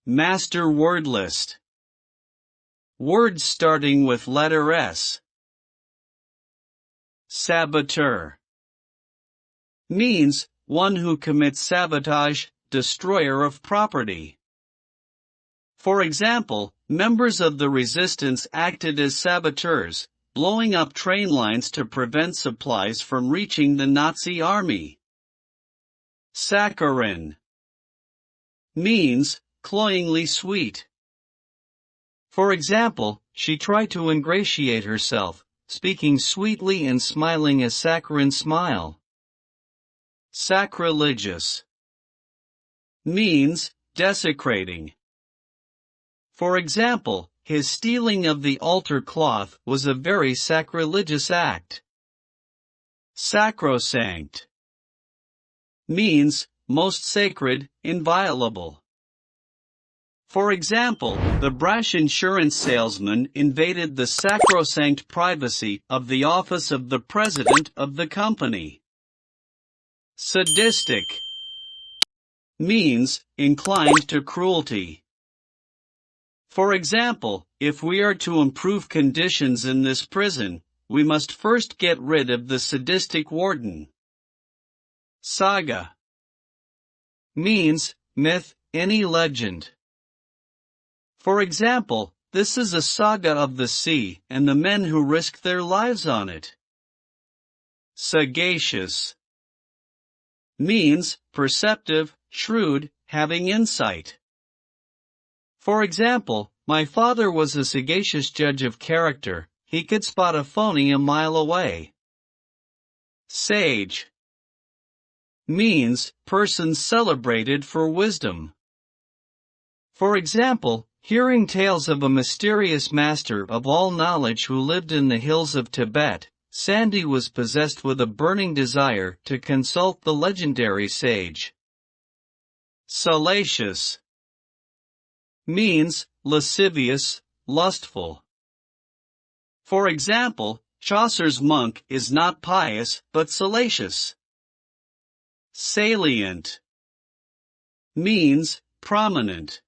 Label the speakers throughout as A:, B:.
A: Master word list. Words starting with letter S. Saboteur means one who commits sabotage, destroyer of property. For example, members of the resistance acted as saboteurs, blowing up train lines to prevent supplies from reaching the Nazi army. Saccharine means cloyingly sweet. For example, she tried to ingratiate herself, speaking sweetly and smiling a saccharine smile. Sacrilegious means desecrating. For example, his stealing of the altar cloth was a very sacrilegious act. Sacrosanct means most sacred, inviolable. For example, the brash insurance salesman invaded the sacrosanct privacy of the office of the president of the company. Sadistic means inclined to cruelty. For example, if we are to improve conditions in this prison, we must first get rid of the sadistic warden. Saga means myth, any legend. For example, this is a saga of the sea and the men who risk their lives on it. Sagacious means perceptive, shrewd, having insight. For example, my father was a sagacious judge of character. He could spot a phony a mile away. Sage means person celebrated for wisdom. For example, hearing tales of a mysterious master of all knowledge who lived in the hills of Tibet, Sandy was possessed with a burning desire to consult the legendary sage. Salacious means lascivious, lustful. For example, Chaucer's monk is not pious but salacious. Salient means prominent.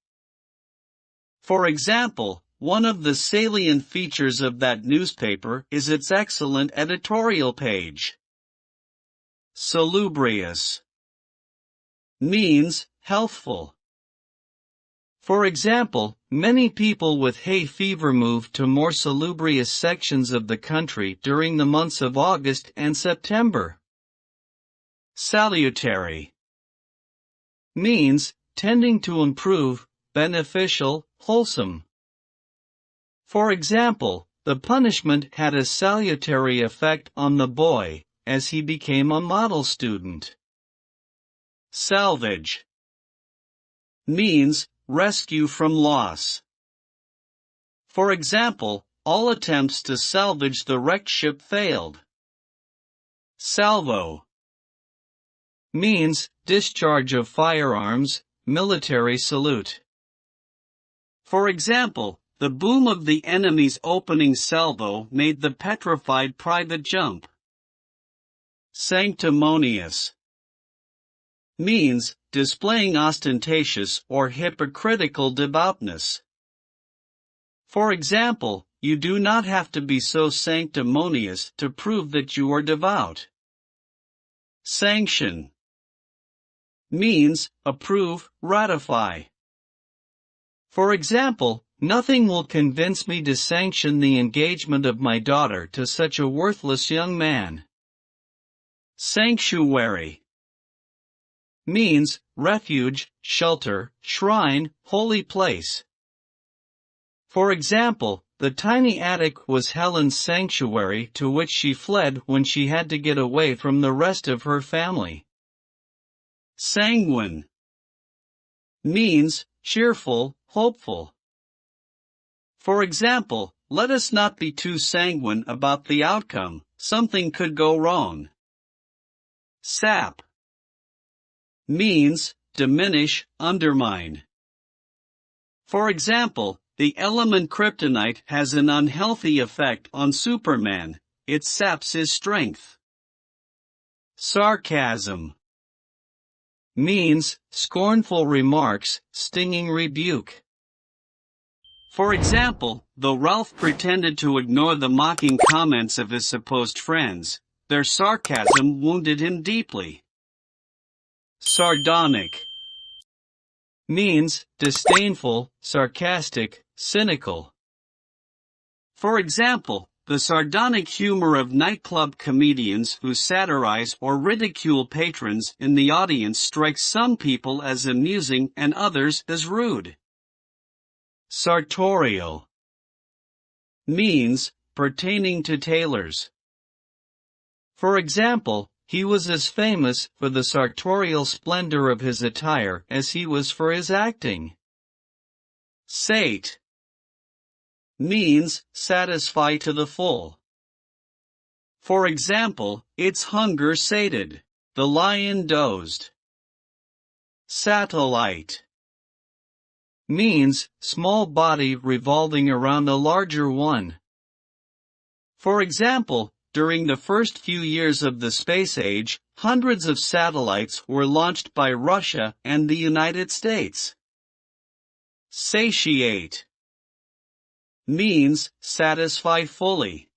A: For example, one of the salient features of that newspaper is its excellent editorial page. Salubrious means healthful. For example, many people with hay fever moved to more salubrious sections of the country during the months of August and September. Salutary means tending to improve, beneficial, wholesome. For example, the punishment had a salutary effect on the boy, as he became a model student. Salvage means rescue from loss. For example, all attempts to salvage the wrecked ship failed. Salvo means discharge of firearms, military salute. For example, the boom of the enemy's opening salvo made the petrified private jump. Sanctimonious means displaying ostentatious or hypocritical devoutness. For example, you do not have to be so sanctimonious to prove that you are devout. Sanction means approve, ratify. For example, nothing will convince me to sanction the engagement of my daughter to such a worthless young man. Sanctuary means refuge, shelter, shrine, holy place. For example, the tiny attic was Helen's sanctuary to which she fled when she had to get away from the rest of her family. Sanguine means cheerful, hopeful. For example, let us not be too sanguine about the outcome, something could go wrong. Sap means diminish, undermine. For example, the element kryptonite has an unhealthy effect on Superman, it saps his strength. Sarcasm means scornful remarks, stinging rebuke. For example, though Ralph pretended to ignore the mocking comments of his supposed friends, their sarcasm wounded him deeply. Sardonic means disdainful, sarcastic, cynical. For example, the sardonic humor of nightclub comedians who satirize or ridicule patrons in the audience strikes some people as amusing and others as rude. Sartorial means pertaining to tailors. For example, he was as famous for the sartorial splendor of his attire as he was for his acting. Sate means satisfy to the full. For example, its hunger sated, the lion dozed. Satellite means small body revolving around a larger one. For example, during the first few years of the space age, hundreds of satellites were launched by Russia and the United States. Satiate means satisfy fully.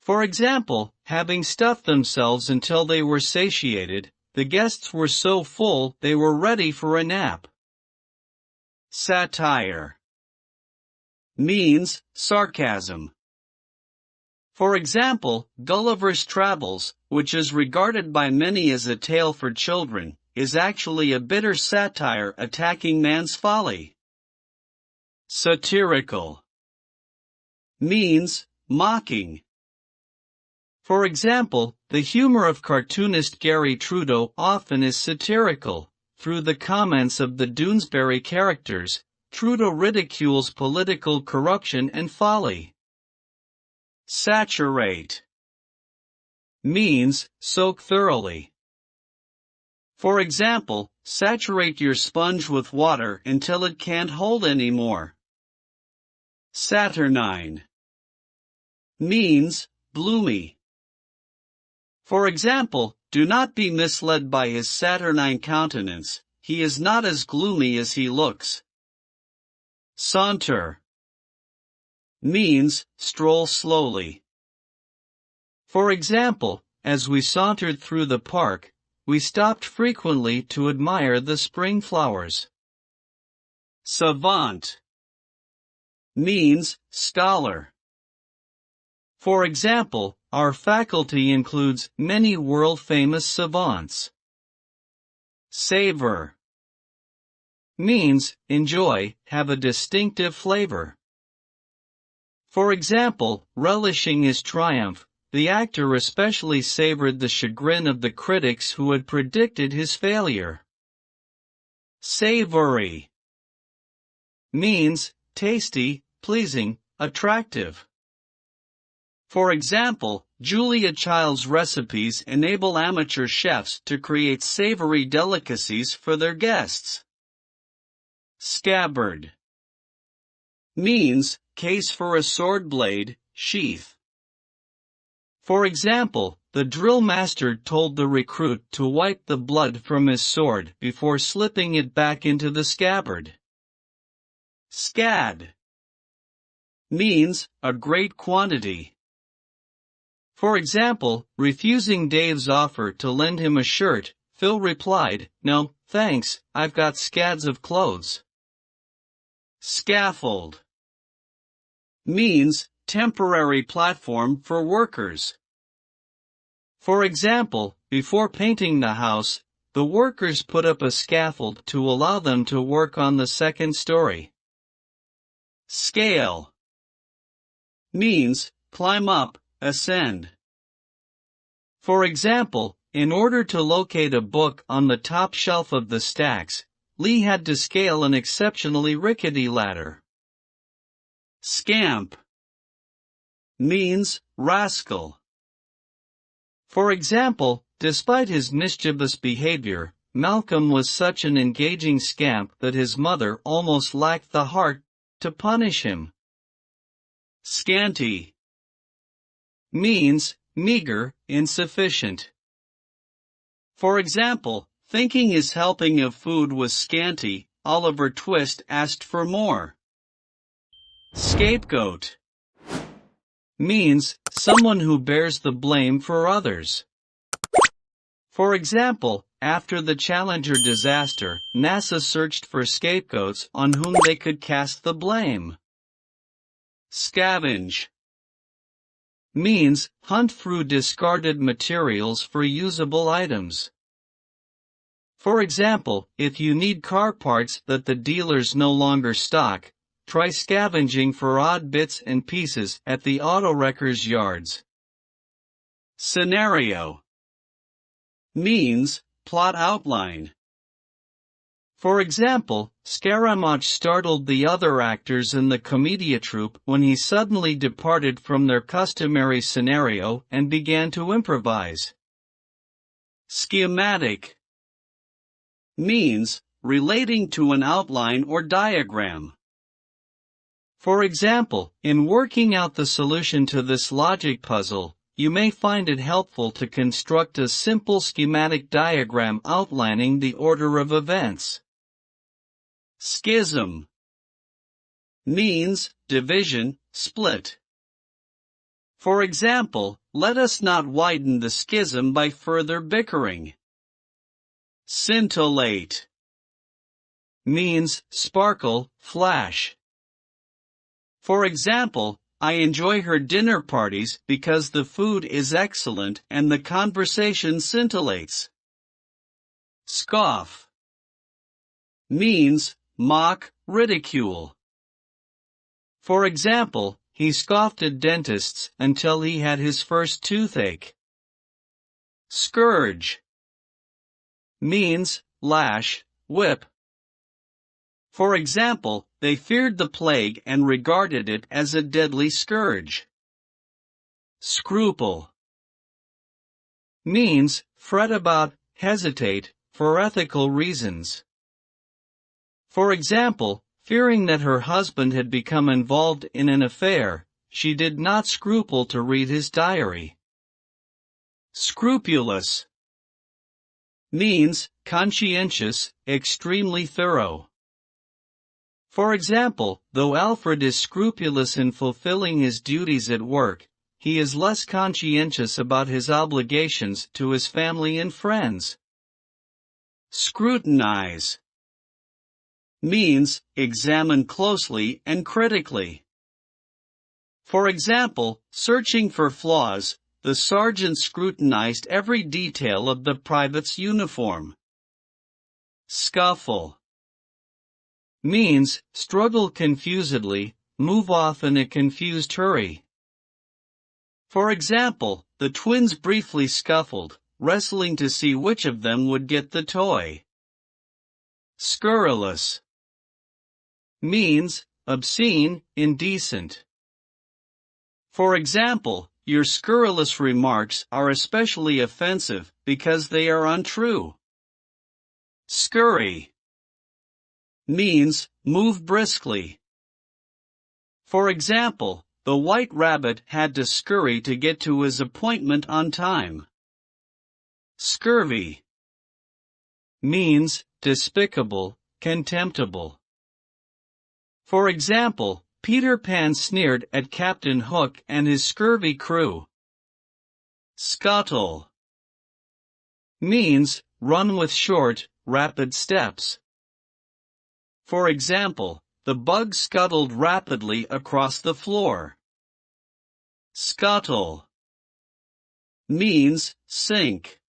A: For example, having stuffed themselves until they were satiated, the guests were so full they were ready for a nap. Satire means sarcasm. For example, Gulliver's Travels, which is regarded by many as a tale for children, is actually a bitter satire attacking man's folly. Satirical means mocking. For example, the humor of cartoonist Gary Trudeau often is satirical. Through the comments of the Doonesbury characters, Trudeau ridicules political corruption and folly. Saturate means soak thoroughly. For example, saturate your sponge with water until it can't hold anymore. Saturnine means bloomy. For example, do not be misled by his saturnine countenance, he is not as gloomy as he looks. Saunter means stroll slowly. For example, as we sauntered through the park, we stopped frequently to admire the spring flowers. Savant means scholar. For example, our faculty includes many world-famous savants. Savor means enjoy, have a distinctive flavor. For example, relishing his triumph, the actor especially savored the chagrin of the critics who had predicted his failure. Savory means tasty, pleasing, attractive. For example, Julia Child's recipes enable amateur chefs to create savory delicacies for their guests. Scabbard means case for a sword blade, sheath. For example, the drill master told the recruit to wipe the blood from his sword before slipping it back into the scabbard. Scad means a great quantity. For example, refusing Dave's offer to lend him a shirt, Phil replied, "No, thanks, I've got scads of clothes." Scaffold means temporary platform for workers. For example, before painting the house, the workers put up a scaffold to allow them to work on the second story. Scale means climb up, ascend. For example, in order to locate a book on the top shelf of the stacks, Lee had to scale an exceptionally rickety ladder. Scamp means rascal. For example, despite his mischievous behavior, Malcolm was such an engaging scamp that his mother almost lacked the heart to punish him. Scanty means meager, insufficient. For example, thinking his helping of food was scanty, Oliver Twist asked for more. Scapegoat means someone who bears the blame for others. For example, after the Challenger disaster, NASA searched for scapegoats on whom they could cast the blame. Scavenge means hunt through discarded materials for usable items. For example, if you need car parts that the dealers no longer stock, try scavenging for odd bits and pieces at the autowreckers' yards. Scenario means plot outline. For example, Scaramouche startled the other actors in the commedia troupe when he suddenly departed from their customary scenario and began to improvise. Schematic means relating to an outline or diagram. For example, in working out the solution to this logic puzzle, you may find it helpful to construct a simple schematic diagram outlining the order of events. Schism means division, split. For example, let us not widen the schism by further bickering. Scintillate means sparkle, flash. For example, I enjoy her dinner parties because the food is excellent and the conversation scintillates. Scoff means mock, ridicule. For example, he scoffed at dentists until he had his first toothache. Scourge means lash, whip. For example, they feared the plague and regarded it as a deadly scourge. Scruple means fret about, hesitate, for ethical reasons. For example, fearing that her husband had become involved in an affair, she did not scruple to read his diary. Scrupulous means conscientious, extremely thorough. For example, though Alfred is scrupulous in fulfilling his duties at work, he is less conscientious about his obligations to his family and friends. Scrutinize means examine closely and critically. For example, searching for flaws, the sergeant scrutinized every detail of the private's uniform. Scuffle means struggle confusedly, move off in a confused hurry. For example, the twins briefly scuffled, wrestling to see which of them would get the toy. Scurrilous means obscene, indecent. For example, your scurrilous remarks are especially offensive because they are untrue. Scurry means move briskly. For example, the White Rabbit had to scurry to get to his appointment on time. Scurvy means despicable, contemptible. For example, Peter Pan sneered at Captain Hook and his scurvy crew. Scuttle means run with short, rapid steps. For example, the bug scuttled rapidly across the floor. Scuttle means sink.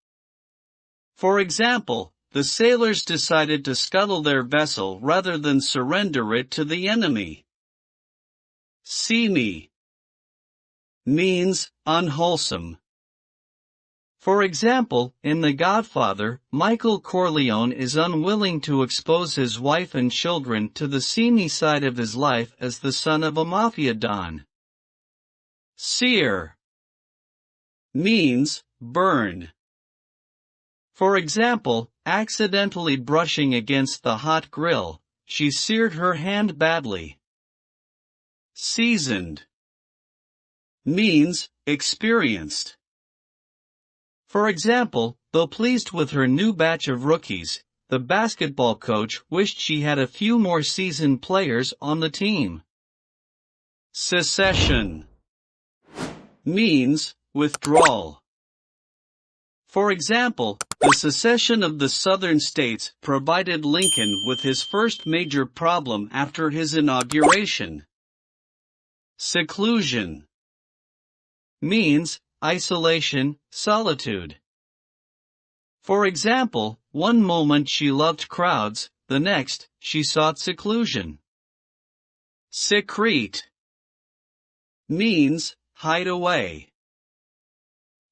A: For example, the sailors decided to scuttle their vessel rather than surrender it to the enemy. Seamy means unwholesome. For example, in The Godfather, Michael Corleone is unwilling to expose his wife and children to the seamy side of his life as the son of a mafia don. Sear means burn. For example, accidentally brushing against the hot grill, she seared her hand badly. Seasoned means experienced. For example, though pleased with her new batch of rookies, the basketball coach wished she had a few more seasoned players on the team. Secession means withdrawal. For example, the secession of the Southern states provided Lincoln with his first major problem after his inauguration. Seclusion means isolation, solitude. For example, one moment she loved crowds, the next, she sought seclusion. Secrete means hide away.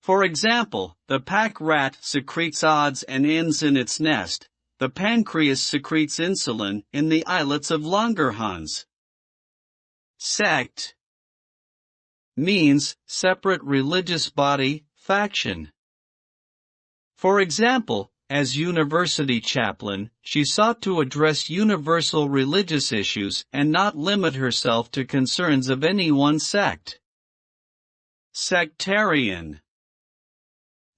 A: For example, the pack rat secretes odds and ends in its nest. The pancreas secretes insulin in the islets of Langerhans. Sect means separate religious body, faction. For example, as university chaplain, she sought to address universal religious issues and not limit herself to concerns of any one sect. Sectarian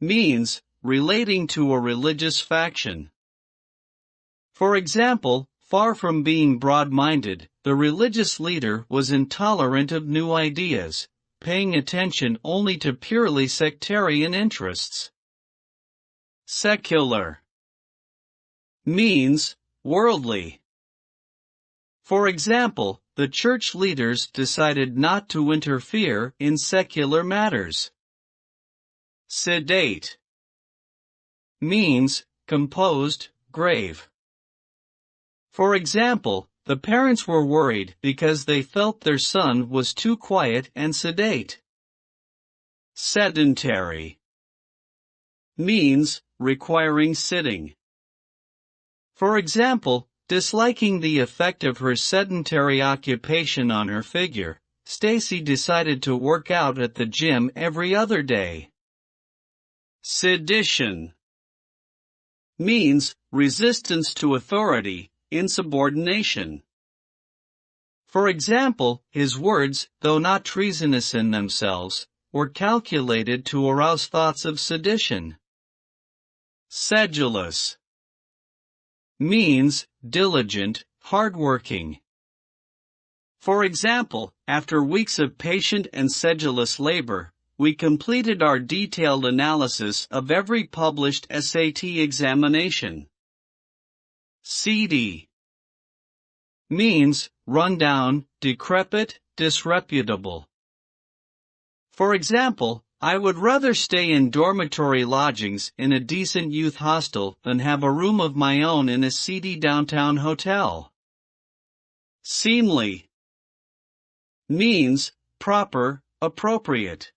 A: means relating to a religious faction. For example, far from being broad-minded, the religious leader was intolerant of new ideas, paying attention only to purely sectarian interests. Secular means worldly. For example, the church leaders decided not to interfere in secular matters. Sedate means composed, grave. For example, the parents were worried because they felt their son was too quiet and sedate. Sedentary means requiring sitting. For example, disliking the effect of her sedentary occupation on her figure, Stacy decided to work out at the gym every other day. Sedition means resistance to authority, insubordination. For example, his words, though not treasonous in themselves, were calculated to arouse thoughts of sedition. Sedulous means diligent, hardworking. For example, after weeks of patient and sedulous labor, we completed our detailed analysis of every published SAT examination. Seedy means run-down, decrepit, disreputable. For example, I would rather stay in dormitory lodgings in a decent youth hostel than have a room of my own in a seedy downtown hotel. Seemly means proper, appropriate.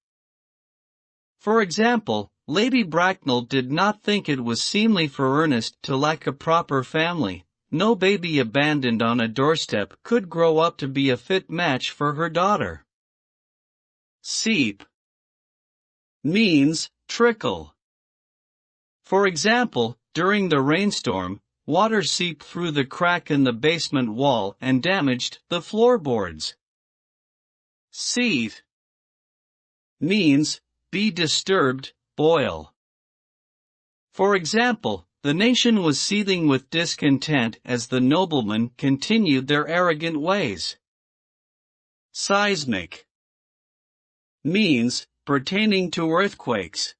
A: For example, Lady Bracknell did not think it was seemly for Ernest to lack a proper family. No baby abandoned on a doorstep could grow up to be a fit match for her daughter. Seep means trickle. For example, during the rainstorm, water seeped through the crack in the basement wall and damaged the floorboards. Seethe means be disturbed, boil. For example, the nation was seething with discontent as the noblemen continued their arrogant ways. Seismic means pertaining to earthquakes.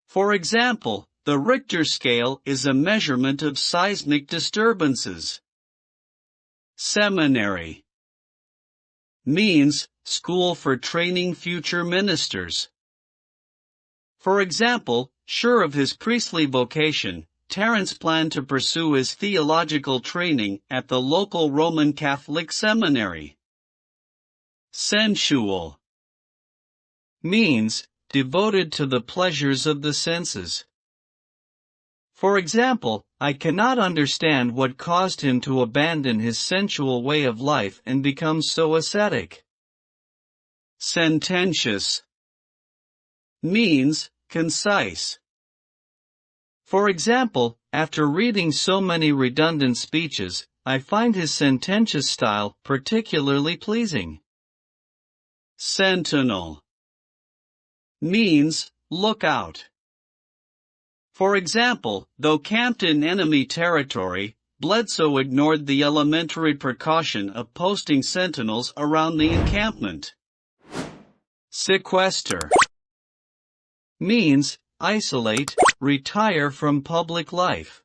A: For example, the Richter scale is a measurement of seismic disturbances. Seminary means school for training future ministers. For example, sure of his priestly vocation, Terence planned to pursue his theological training at the local Roman Catholic seminary. Sensual means devoted to the pleasures of the senses. For example, I cannot understand what caused him to abandon his sensual way of life and become so ascetic. Sententious means concise. For example, after reading so many redundant speeches, I find his sententious style particularly pleasing. Sentinel means look out. For example, though camped in enemy territory, Bledsoe ignored the elementary precaution of posting sentinels around the encampment. Sequester means isolate, retire from public life.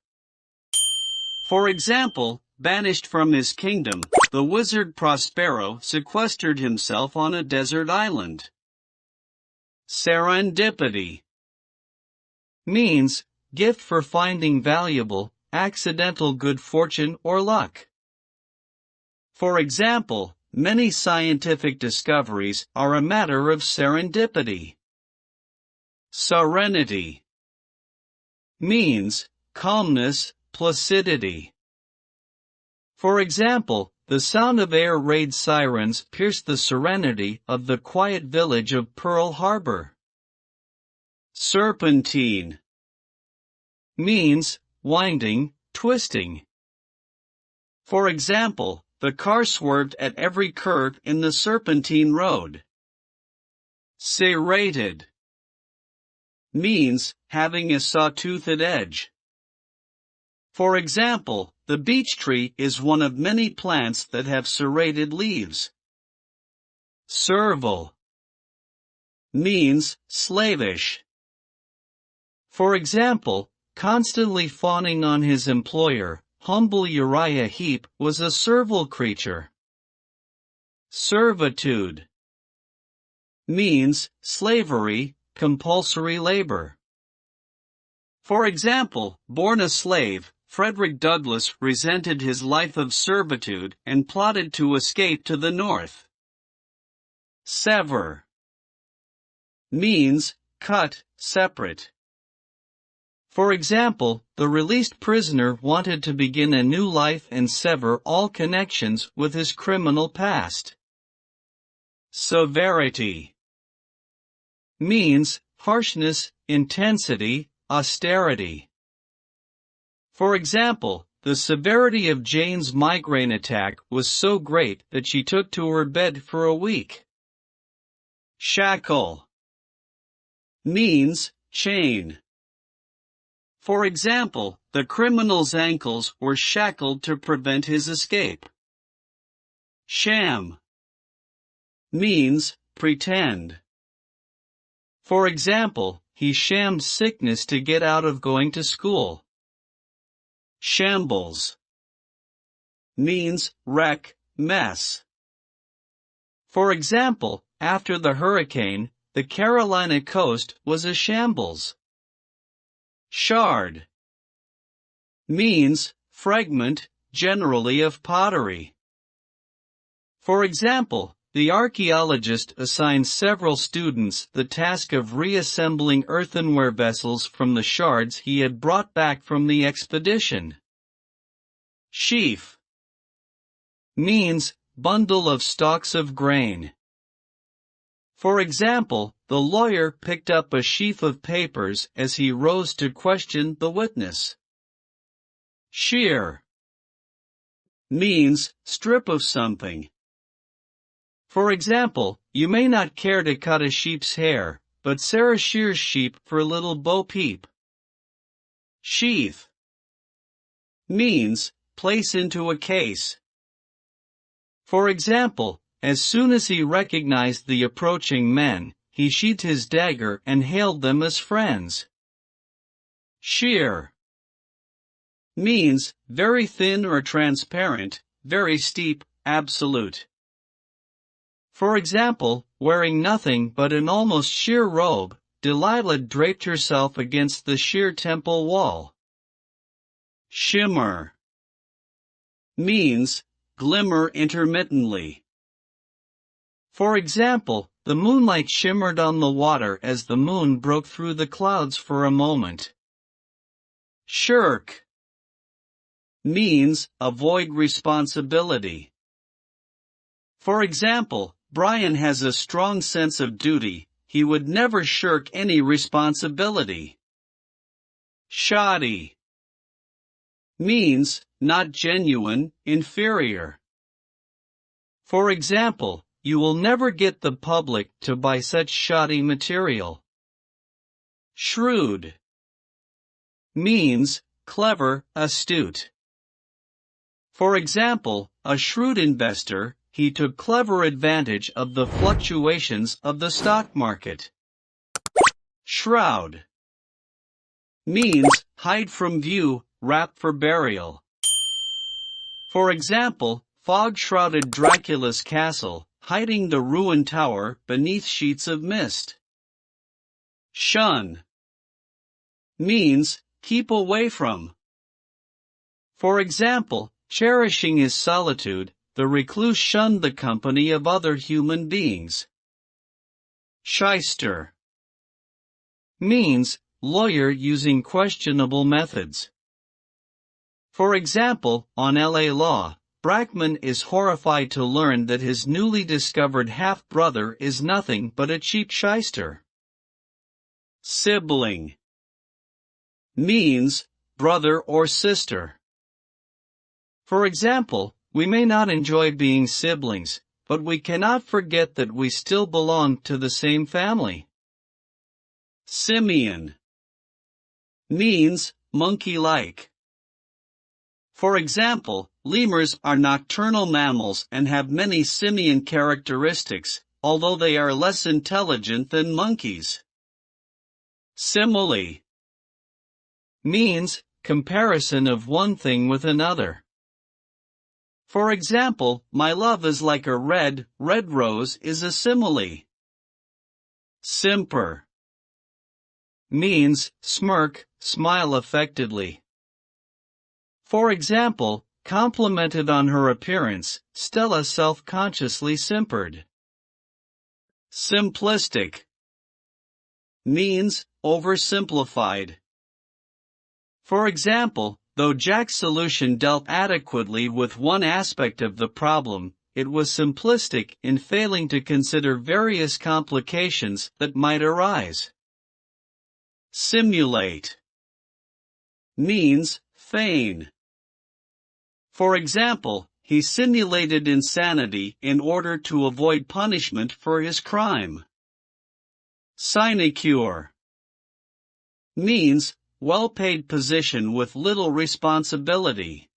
A: For example, banished from his kingdom, the wizard Prospero sequestered himself on a desert island. Serendipity means gift for finding valuable, accidental good fortune or luck. For example, many scientific discoveries are a matter of serendipity. Serenity means calmness, placidity. For example, the sound of air raid sirens pierced the serenity of the quiet village of Pearl Harbor. Serpentine means winding, twisting. For example, the car swerved at every curve in the Serpentine road. Serrated means having a saw-toothed edge. For example, the beech tree is one of many plants that have serrated leaves. Servile means slavish. For example, constantly fawning on his employer, humble Uriah Heep was a servile creature. Servitude means slavery, compulsory labor. For example, born a slave, Frederick Douglass resented his life of servitude and plotted to escape to the north. Sever means cut, separate. For example, the released prisoner wanted to begin a new life and sever all connections with his criminal past. Severity means harshness, intensity, austerity. For example, the severity of Jane's migraine attack was so great that she took to her bed for a week. Shackle means chain. For example, the criminal's ankles were shackled to prevent his escape. Sham means pretend. For example, he shammed sickness to get out of going to school. Shambles means wreck, mess. For example, after the hurricane, the Carolina coast was a shambles. Shard means fragment, generally of pottery. For example, the archaeologist assigned several students the task of reassembling earthenware vessels from the shards he had brought back from the expedition. Sheaf means bundle of stalks of grain. For example, the lawyer picked up a sheaf of papers as he rose to question the witness. Shear means strip of something. For example, you may not care to cut a sheep's hair, but Sarah shears sheep for little Bo Peep. Sheath means place into a case. For example, as soon as he recognized the approaching men, he sheathed his dagger and hailed them as friends. Sheer means very thin or transparent, very steep, absolute. For example, wearing nothing but an almost sheer robe, Delilah draped herself against the sheer temple wall. Shimmer means glimmer intermittently. For example, the moonlight shimmered on the water as the moon broke through the clouds for a moment. Shirk means avoid responsibility. For example, Brian has a strong sense of duty. He would never shirk any responsibility. Shoddy means not genuine, inferior. For example, you will never get the public to buy such shoddy material. Shrewd means clever, astute. For example, a shrewd investor, he took clever advantage of the fluctuations of the stock market. Shroud means hide from view, wrap for burial. For example, fog shrouded Dracula's castle, hiding the ruined tower beneath sheets of mist. Shun means keep away from. For example, cherishing his solitude, the recluse shunned the company of other human beings. Shyster means lawyer using questionable methods. For example, on LA Law, Brackman is horrified to learn that his newly discovered half-brother is nothing but a cheap shyster. Sibling means brother or sister. For example, we may not enjoy being siblings, but we cannot forget that we still belong to the same family. Simian means monkey-like. For example, lemurs are nocturnal mammals and have many simian characteristics, although they are less intelligent than monkeys. Simile means comparison of one thing with another. For example, my love is like a red rose is a simile. Simper means smirk, smile affectedly. For example, complimented on her appearance, Stella self-consciously simpered. Simplistic means oversimplified. For example, though Jack's solution dealt adequately with one aspect of the problem, it was simplistic in failing to consider various complications that might arise. Simulate means feign. For example, he simulated insanity in order to avoid punishment for his crime. Sinecure means well-paid position with little responsibility.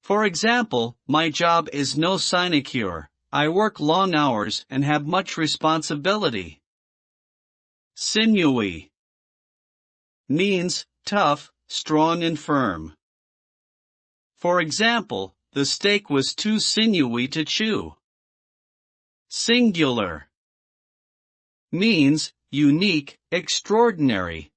A: For example, my job is no sinecure. I work long hours and have much responsibility. Sinewy means tough, strong and firm. For example, the steak was too sinewy to chew. Singular means unique, extraordinary.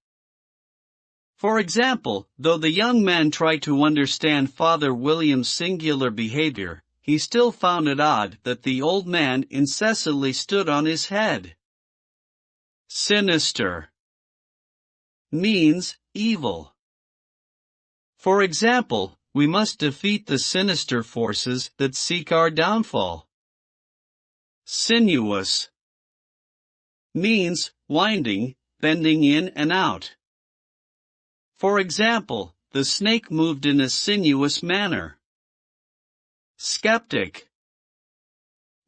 A: For example, though the young man tried to understand Father William's singular behavior, he still found it odd that the old man incessantly stood on his head. Sinister means evil. For example, we must defeat the sinister forces that seek our downfall. Sinuous means winding, bending in and out. For example, the snake moved in a sinuous manner. Skeptic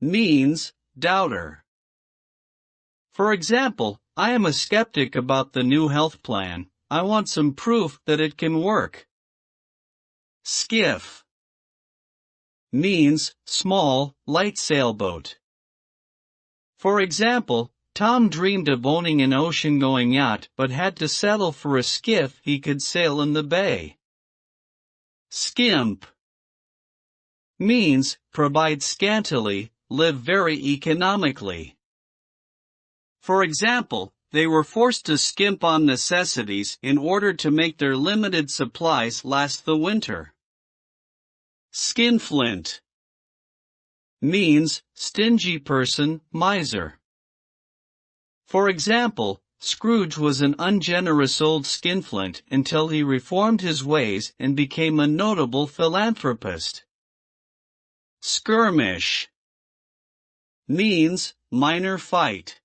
A: means doubter. For example, I am a skeptic about the new health plan. I want some proof that it can work. Skiff means small, light sailboat. For example, Tom dreamed of owning an ocean-going yacht but had to settle for a skiff he could sail in the bay. Skimp means provide scantily, live very economically. For example, they were forced to skimp on necessities in order to make their limited supplies last the winter. Skinflint means stingy person, miser. For example, Scrooge was an ungenerous old skinflint until he reformed his ways and became a notable philanthropist. Skirmish means minor fight.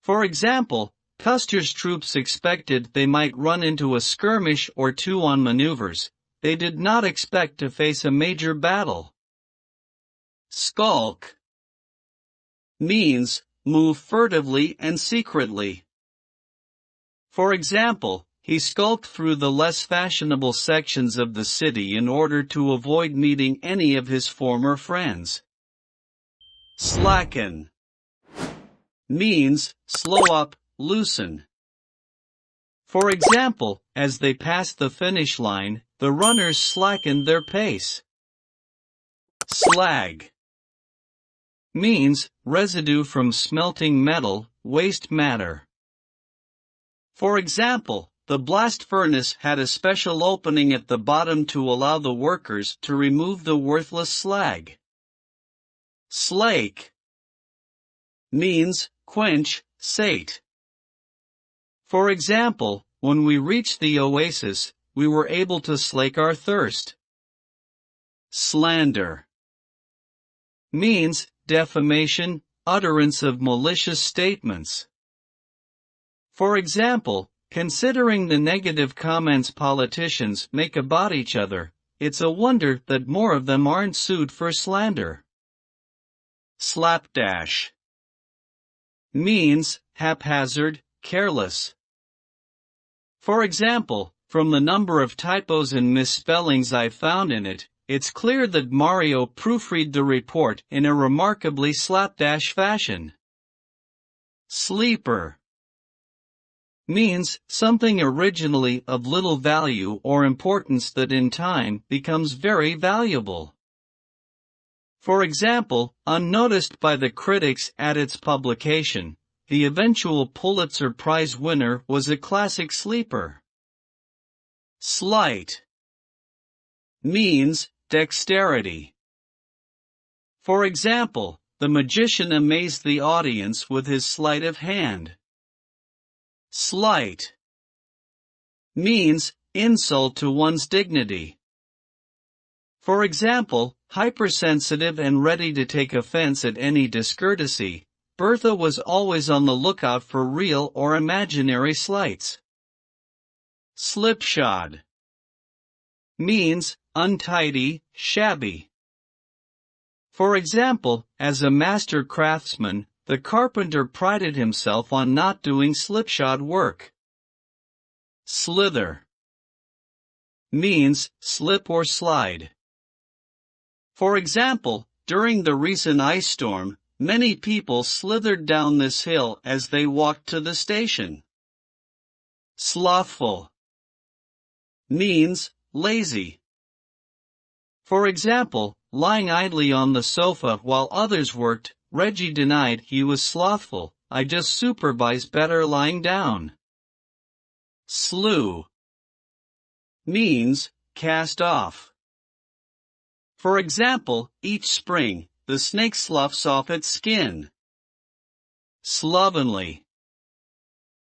A: For example, Custer's troops expected they might run into a skirmish or two on maneuvers. They did not expect to face a major battle. Skulk means move furtively and secretly. For example, he skulked through the less fashionable sections of the city in order to avoid meeting any of his former friends. Slacken means slow up, loosen. For example, as they passed the finish line, the runners slackened their pace. Slag means residue from smelting metal, waste matter. For example, the blast furnace had a special opening at the bottom to allow the workers to remove the worthless slag. Slake means quench, sate. For example, when we reached the oasis, we were able to slake our thirst. Slander means defamation, utterance of malicious statements. For example, considering the negative comments politicians make about each other, it's a wonder that more of them aren't sued for slander. Slapdash means haphazard, careless. For example, from the number of typos and misspellings I found in it, it's clear that Mario proofread the report in a remarkably slapdash fashion. Sleeper means something originally of little value or importance that in time becomes very valuable. For example, unnoticed by the critics at its publication, the eventual Pulitzer Prize winner was a classic sleeper. Sleight means dexterity. For example, the magician amazed the audience with his sleight of hand. Slight means insult to one's dignity. For example, hypersensitive and ready to take offense at any discourtesy, Bertha was always on the lookout for real or imaginary slights. Slipshod means untidy, shabby. For example, as a master craftsman, the carpenter prided himself on not doing slipshod work. Slither means slip or slide. For example, during the recent ice storm, many people slithered down this hill as they walked to the station. Slothful means lazy. For example, lying idly on the sofa while others worked, Reggie denied he was slothful. I just supervise better lying down. Slew means cast off. For example, each spring, the snake sloughs off its skin. Slovenly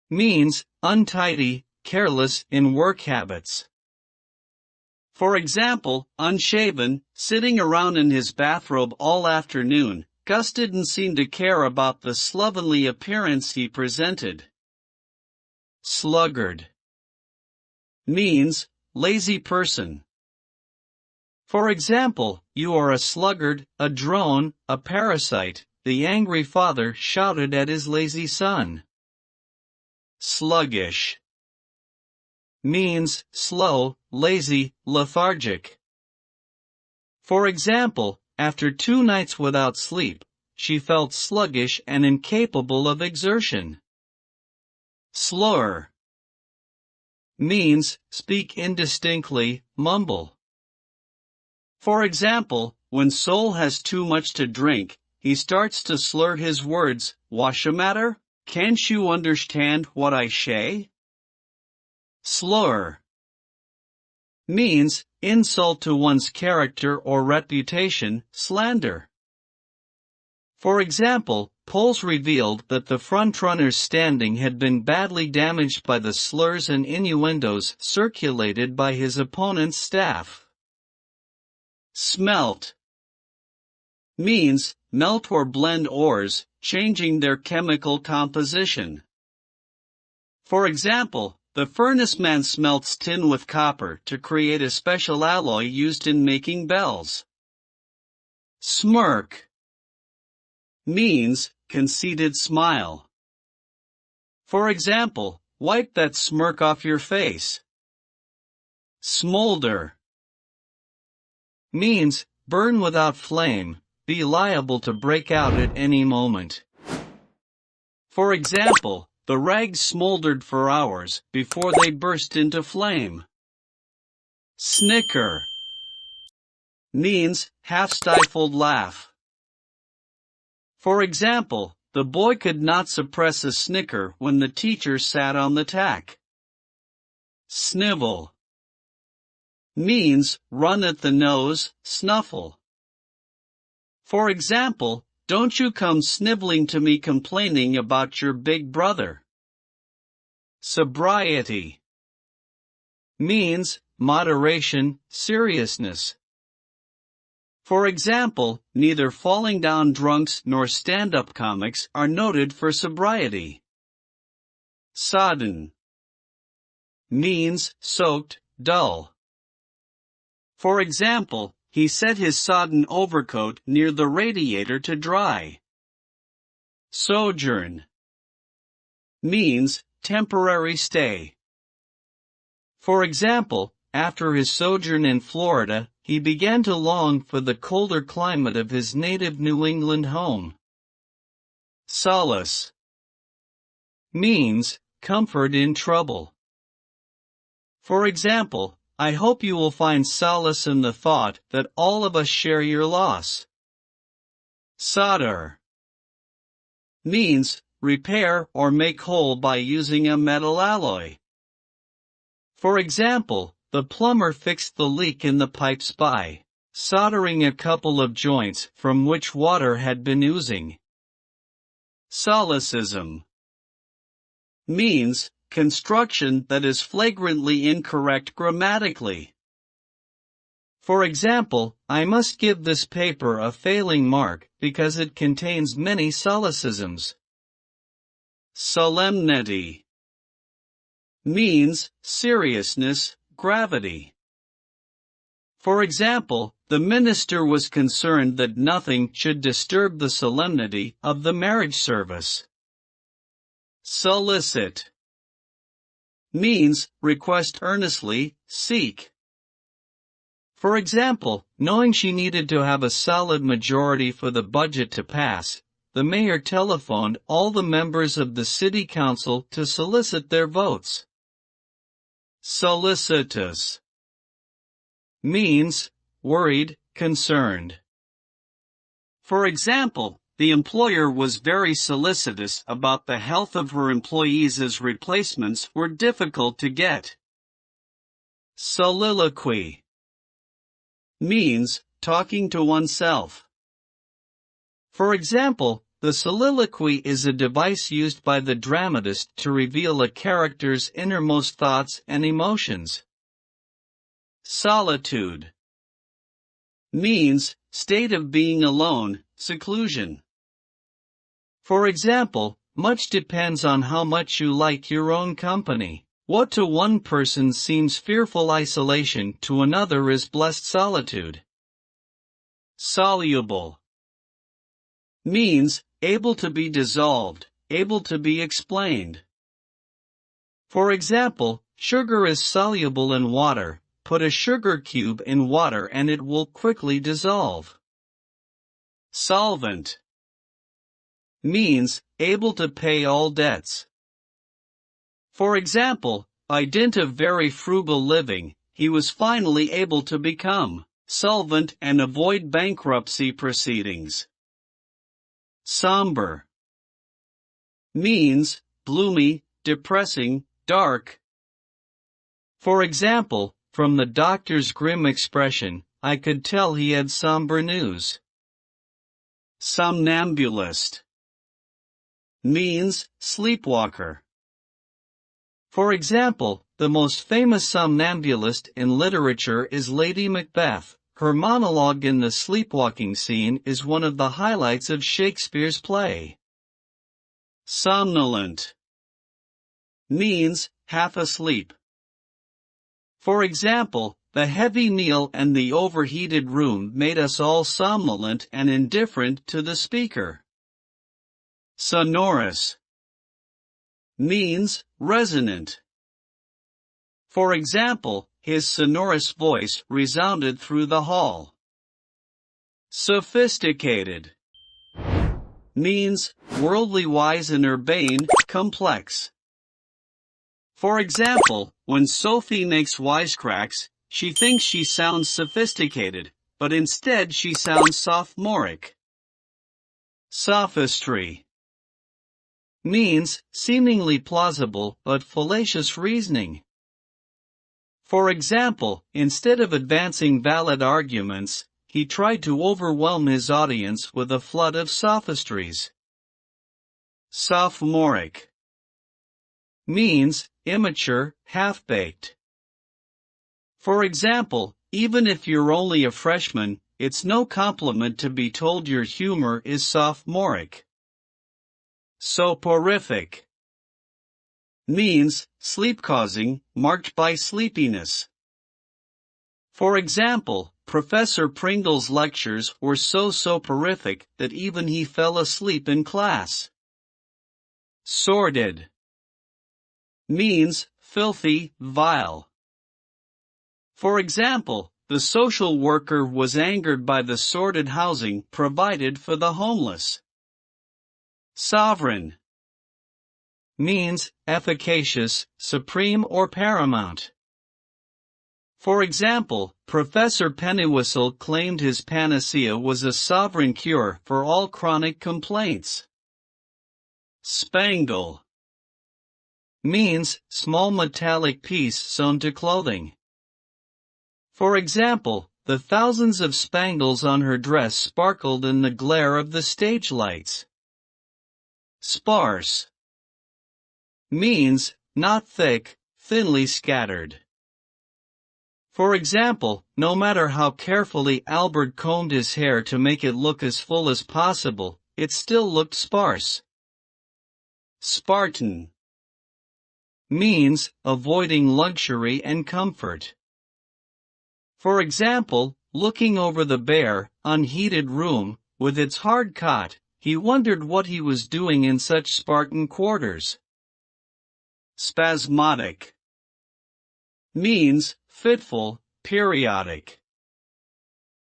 A: means untidy, careless in work habits. For example, unshaven, sitting around in his bathrobe all afternoon, Gus didn't seem to care about the slovenly appearance he presented. Sluggard means lazy person. For example, you are a sluggard, a drone, a parasite, the angry father shouted at his lazy son. Sluggish means slow, lazy, lethargic. For example, after 2 nights without sleep, she felt sluggish and incapable of exertion. Slur means speak indistinctly, mumble. For example, when Sol has too much to drink, he starts to slur his words. Washamatter? Can't you understand what I say? Slur means insult to one's character or reputation, slander. For example, polls revealed that the frontrunner's standing had been badly damaged by the slurs and innuendos circulated by his opponent's staff. Smelt means melt or blend ores, changing their chemical composition. For example, the furnace man smelts tin with copper to create a special alloy used in making bells. Smirk means conceited smile. For example, wipe that smirk off your face. Smolder means burn without flame, be liable to break out at any moment. For example, the rags smoldered for hours before they burst into flame. Snicker means half-stifled laugh. For example, the boy could not suppress a snicker when the teacher sat on the tack. Snivel means run at the nose, snuffle. For example, don't you come sniveling to me complaining about your big brother. Sobriety means moderation, seriousness. For example, neither falling down drunks nor stand-up comics are noted for sobriety. Sodden means soaked, dull. For example, he set his sodden overcoat near the radiator to dry. Sojourn means temporary stay. For example, after his sojourn in Florida, he began to long for the colder climate of his native New England home. Solace means comfort in trouble. For example, I hope you will find solace in the thought that all of us share your loss. Solder means repair or make whole by using a metal alloy. For example, the plumber fixed the leak in the pipes by soldering a couple of joints from which water had been oozing. Solecism means construction that is flagrantly incorrect grammatically. For example, I must give this paper a failing mark because it contains many solecisms. Solemnity means seriousness, gravity. For example, the minister was concerned that nothing should disturb the solemnity of the marriage service. Solicit means request earnestly, seek. For example, knowing she needed to have a solid majority for the budget to pass, the mayor telephoned all the members of the city council to solicit their votes. Solicitous means worried, concerned. For example, the employer was very solicitous about the health of her employees as replacements were difficult to get. Soliloquy means talking to oneself. For example, the soliloquy is a device used by the dramatist to reveal a character's innermost thoughts and emotions. Solitude means state of being alone, seclusion. For example, much depends on how much you like your own company. What to one person seems fearful isolation, to another is blessed solitude. Soluble means able to be dissolved, able to be explained. For example, sugar is soluble in water. Put a sugar cube in water and it will quickly dissolve. Solvent means able to pay all debts. For example, by dint of very frugal living, he was finally able to become solvent and avoid bankruptcy proceedings. Somber means gloomy, depressing, dark. For example, from the doctor's grim expression, I could tell he had somber news. Somnambulist means sleepwalker. For example, the most famous somnambulist in literature is Lady Macbeth. Her monologue in the sleepwalking scene is one of the highlights of Shakespeare's play. Somnolent means half asleep. For example, the heavy meal and the overheated room made us all somnolent and indifferent to the speaker. Sonorous means resonant. For example, his sonorous voice resounded through the hall. Sophisticated means worldly wise and urbane, complex. For example, when Sophie makes wisecracks, she thinks she sounds sophisticated, but instead she sounds sophomoric. Sophistry means seemingly plausible but fallacious reasoning. For example, instead of advancing valid arguments, he tried to overwhelm his audience with a flood of sophistries. Sophomoric means immature, half-baked. For example, even if you're only a freshman, it's no compliment to be told your humor is sophomoric. Soporific means sleep-causing, marked by sleepiness. For example, Professor Pringle's lectures were so soporific that even he fell asleep in class. Sordid means filthy, vile. For example, the social worker was angered by the sordid housing provided for the homeless. Sovereign means efficacious, supreme or paramount. For example, Professor Pennywhistle claimed his panacea was a sovereign cure for all chronic complaints. Spangle means small metallic piece sewn to clothing. For example, the thousands of spangles on her dress sparkled in the glare of the stage lights. Sparse means not thick, thinly scattered. For example, no matter how carefully Albert combed his hair to make it look as full as possible, it still looked sparse. Spartan means avoiding luxury and comfort. For example, looking over the bare, unheated room, with its hard cot, he wondered what he was doing in such Spartan quarters. Spasmodic means fitful, periodic.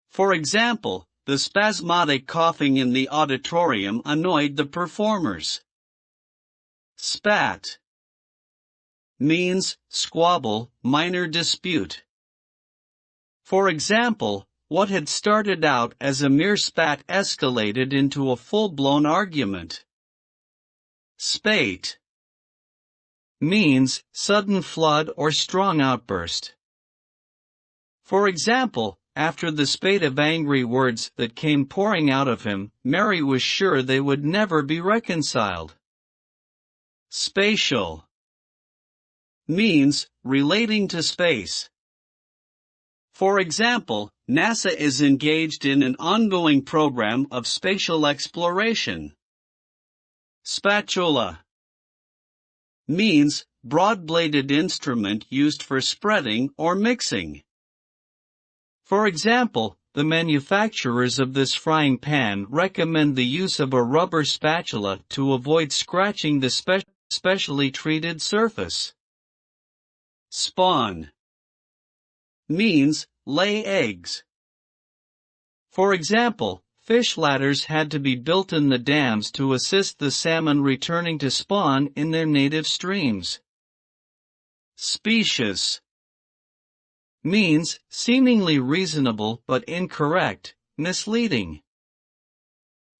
A: For example, the spasmodic coughing in the auditorium annoyed the performers. Spat means squabble, minor dispute. For example, what had started out as a mere spat escalated into a full-blown argument. Spate means sudden flood or strong outburst. For example, after the spate of angry words that came pouring out of him, Mary was sure they would never be reconciled. Spatial means relating to space. For example, NASA is engaged in an ongoing program of spatial exploration. Spatula means broad-bladed instrument used for spreading or mixing. For example, the manufacturers of this frying pan recommend the use of a rubber spatula to avoid scratching the specially treated surface. Spawn means lay eggs. For example, fish ladders had to be built in the dams to assist the salmon returning to spawn in their native streams. Specious means seemingly reasonable but incorrect, misleading.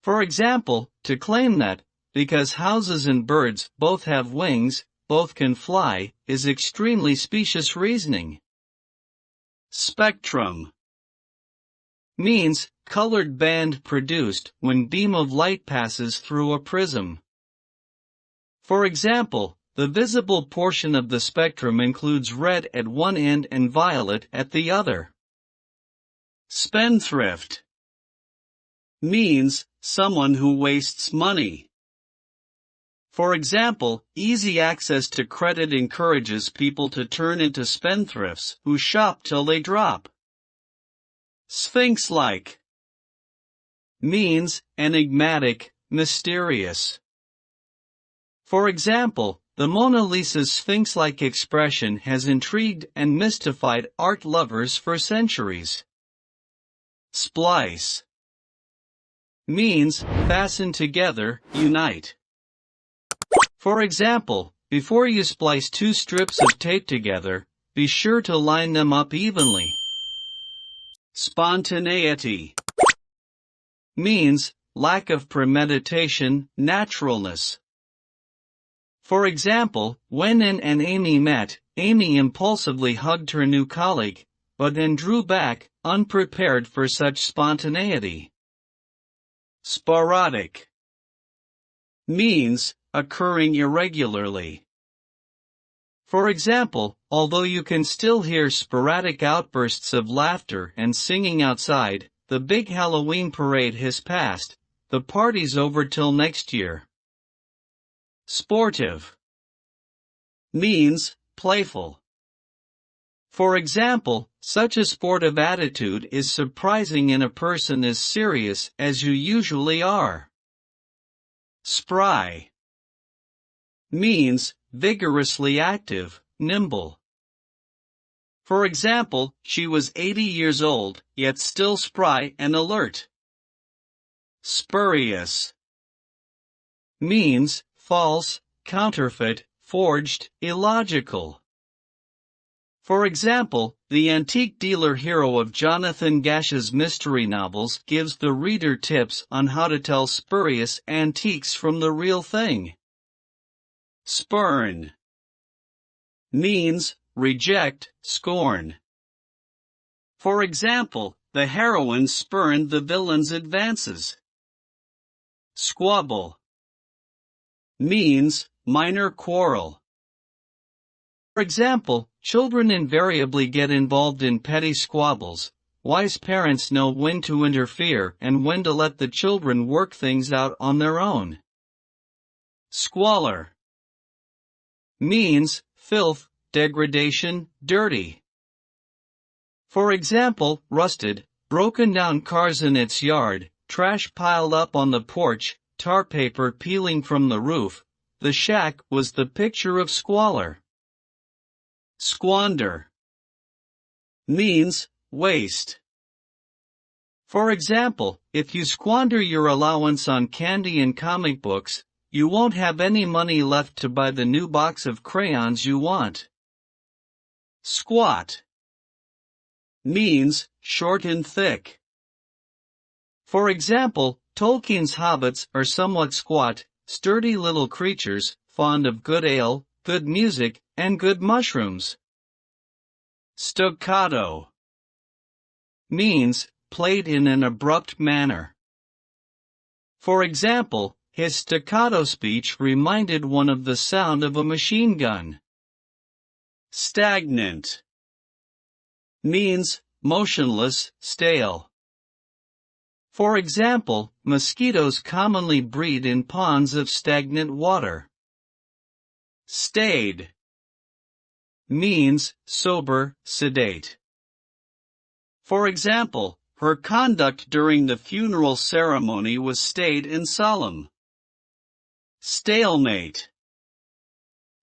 A: For example, to claim that, because houses and birds both have wings, both can fly, is extremely specious reasoning. Spectrum means colored band produced when beam of light passes through a prism. For example, the visible portion of the spectrum includes red at one end and violet at the other. Spendthrift means someone who wastes money. For example, easy access to credit encourages people to turn into spendthrifts who shop till they drop. Sphinx-like means enigmatic, mysterious. For example, The Mona Lisa's Sphinx-like expression has intrigued and mystified art lovers for centuries. Splice means fasten together, unite. For example, before you splice two strips of tape together, be sure to line them up evenly. Spontaneity means lack of premeditation, naturalness. For example, when Anne and Amy met, Amy impulsively hugged her new colleague, but then drew back, unprepared for such spontaneity. Sporadic means occurring irregularly. For example, although you can still hear sporadic outbursts of laughter and singing outside, the big Halloween parade has passed, the party's over till next year. Sportive means playful. For example, such a sportive attitude is surprising in a person as serious as you usually are. Spry means vigorously active, nimble. For example, she was 80 years old, yet still spry and alert. Spurious means false, counterfeit, forged, illogical. For example, the antique dealer hero of Jonathan Gash's mystery novels gives the reader tips on how to tell spurious antiques from the real thing. Spurn means reject, scorn. For example, the heroine spurned the villain's advances. Squabble means minor quarrel. For example, children invariably get involved in petty squabbles. Wise parents know when to interfere and when to let the children work things out on their own. Squalor means filth, degradation, dirty. For example, rusted, broken down cars in its yard, trash piled up on the porch, tar paper peeling from the roof. The shack was the picture of squalor. Squander means waste. For example, if you squander your allowance on candy and comic books, you won't have any money left to buy the new box of crayons you want. Squat means short and thick. For example, Tolkien's hobbits are somewhat squat, sturdy little creatures, fond of good ale, good music, and good mushrooms. Staccato means played in an abrupt manner. For example, his staccato speech reminded one of the sound of a machine gun. Stagnant means motionless, stale. For example, mosquitoes commonly breed in ponds of stagnant water. Staid means sober, sedate. For example, her conduct during the funeral ceremony was staid and solemn. Stalemate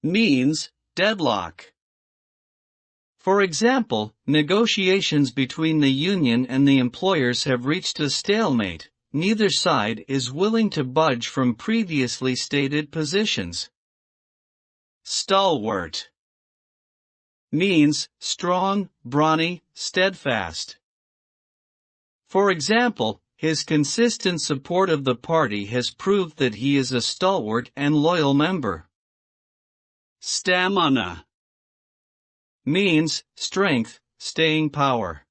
A: means deadlock. For example, negotiations between the union and the employers have reached a stalemate. Neither side is willing to budge from previously stated positions. Stalwart means strong, brawny, steadfast. For example, his consistent support of the party has proved that he is a stalwart and loyal member. Stamina means strength, staying power.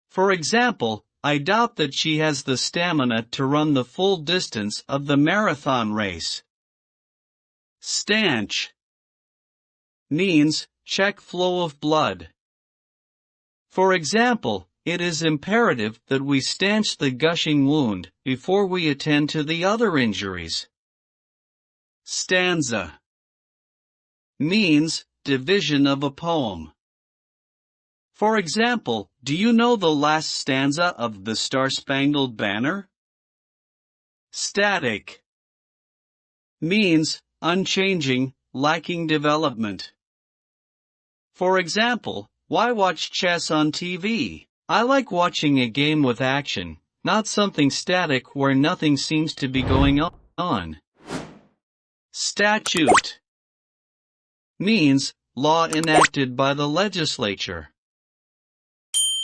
A: For example, I doubt that she has the stamina to run the full distance of the marathon race. Stanch means check flow of blood. For example, it is imperative that we stanch the gushing wound before we attend to the other injuries. Stanza means division of a poem. For example, do you know the last stanza of the Star-Spangled Banner? Static means unchanging, lacking development. For example, why watch chess on TV? I like watching a game with action, not something static where nothing seems to be going on. Statute means law enacted by the legislature.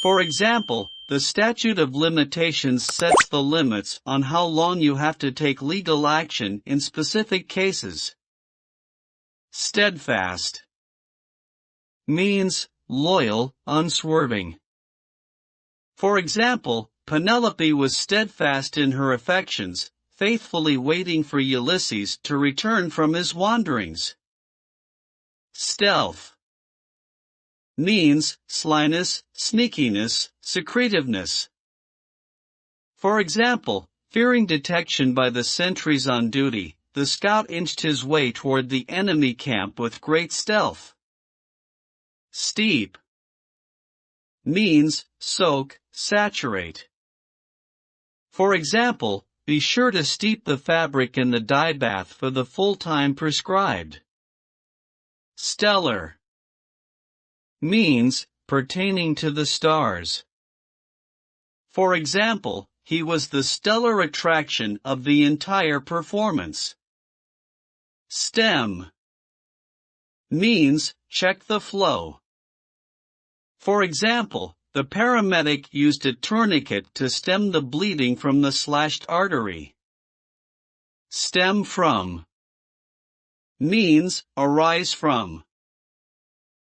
A: For example, the statute of limitations sets the limits on how long you have to take legal action in specific cases. Steadfast means loyal, unswerving. For example, Penelope was steadfast in her affections, faithfully waiting for Ulysses to return from his wanderings. Stealth means slyness, sneakiness, secretiveness. For example, fearing detection by the sentries on duty, the scout inched his way toward the enemy camp with great stealth. Steep means soak, saturate. For example, be sure to steep the fabric in the dye bath for the full time prescribed. Stellar means pertaining to the stars. For example, he was the stellar attraction of the entire performance. Stem means check the flow. For example, the paramedic used a tourniquet to stem the bleeding from the slashed artery. Stem from means arise from.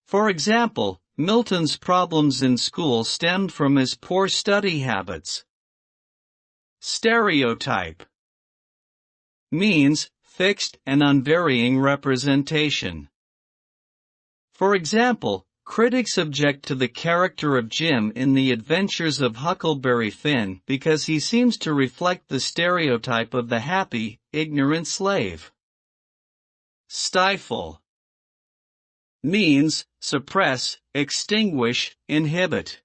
A: For example, Milton's problems in school stemmed from his poor study habits. Stereotype means fixed and unvarying representation. For example, critics object to the character of Jim in The Adventures of Huckleberry Finn because he seems to reflect the stereotype of the happy, ignorant slave. Stifle means suppress, extinguish, inhibit.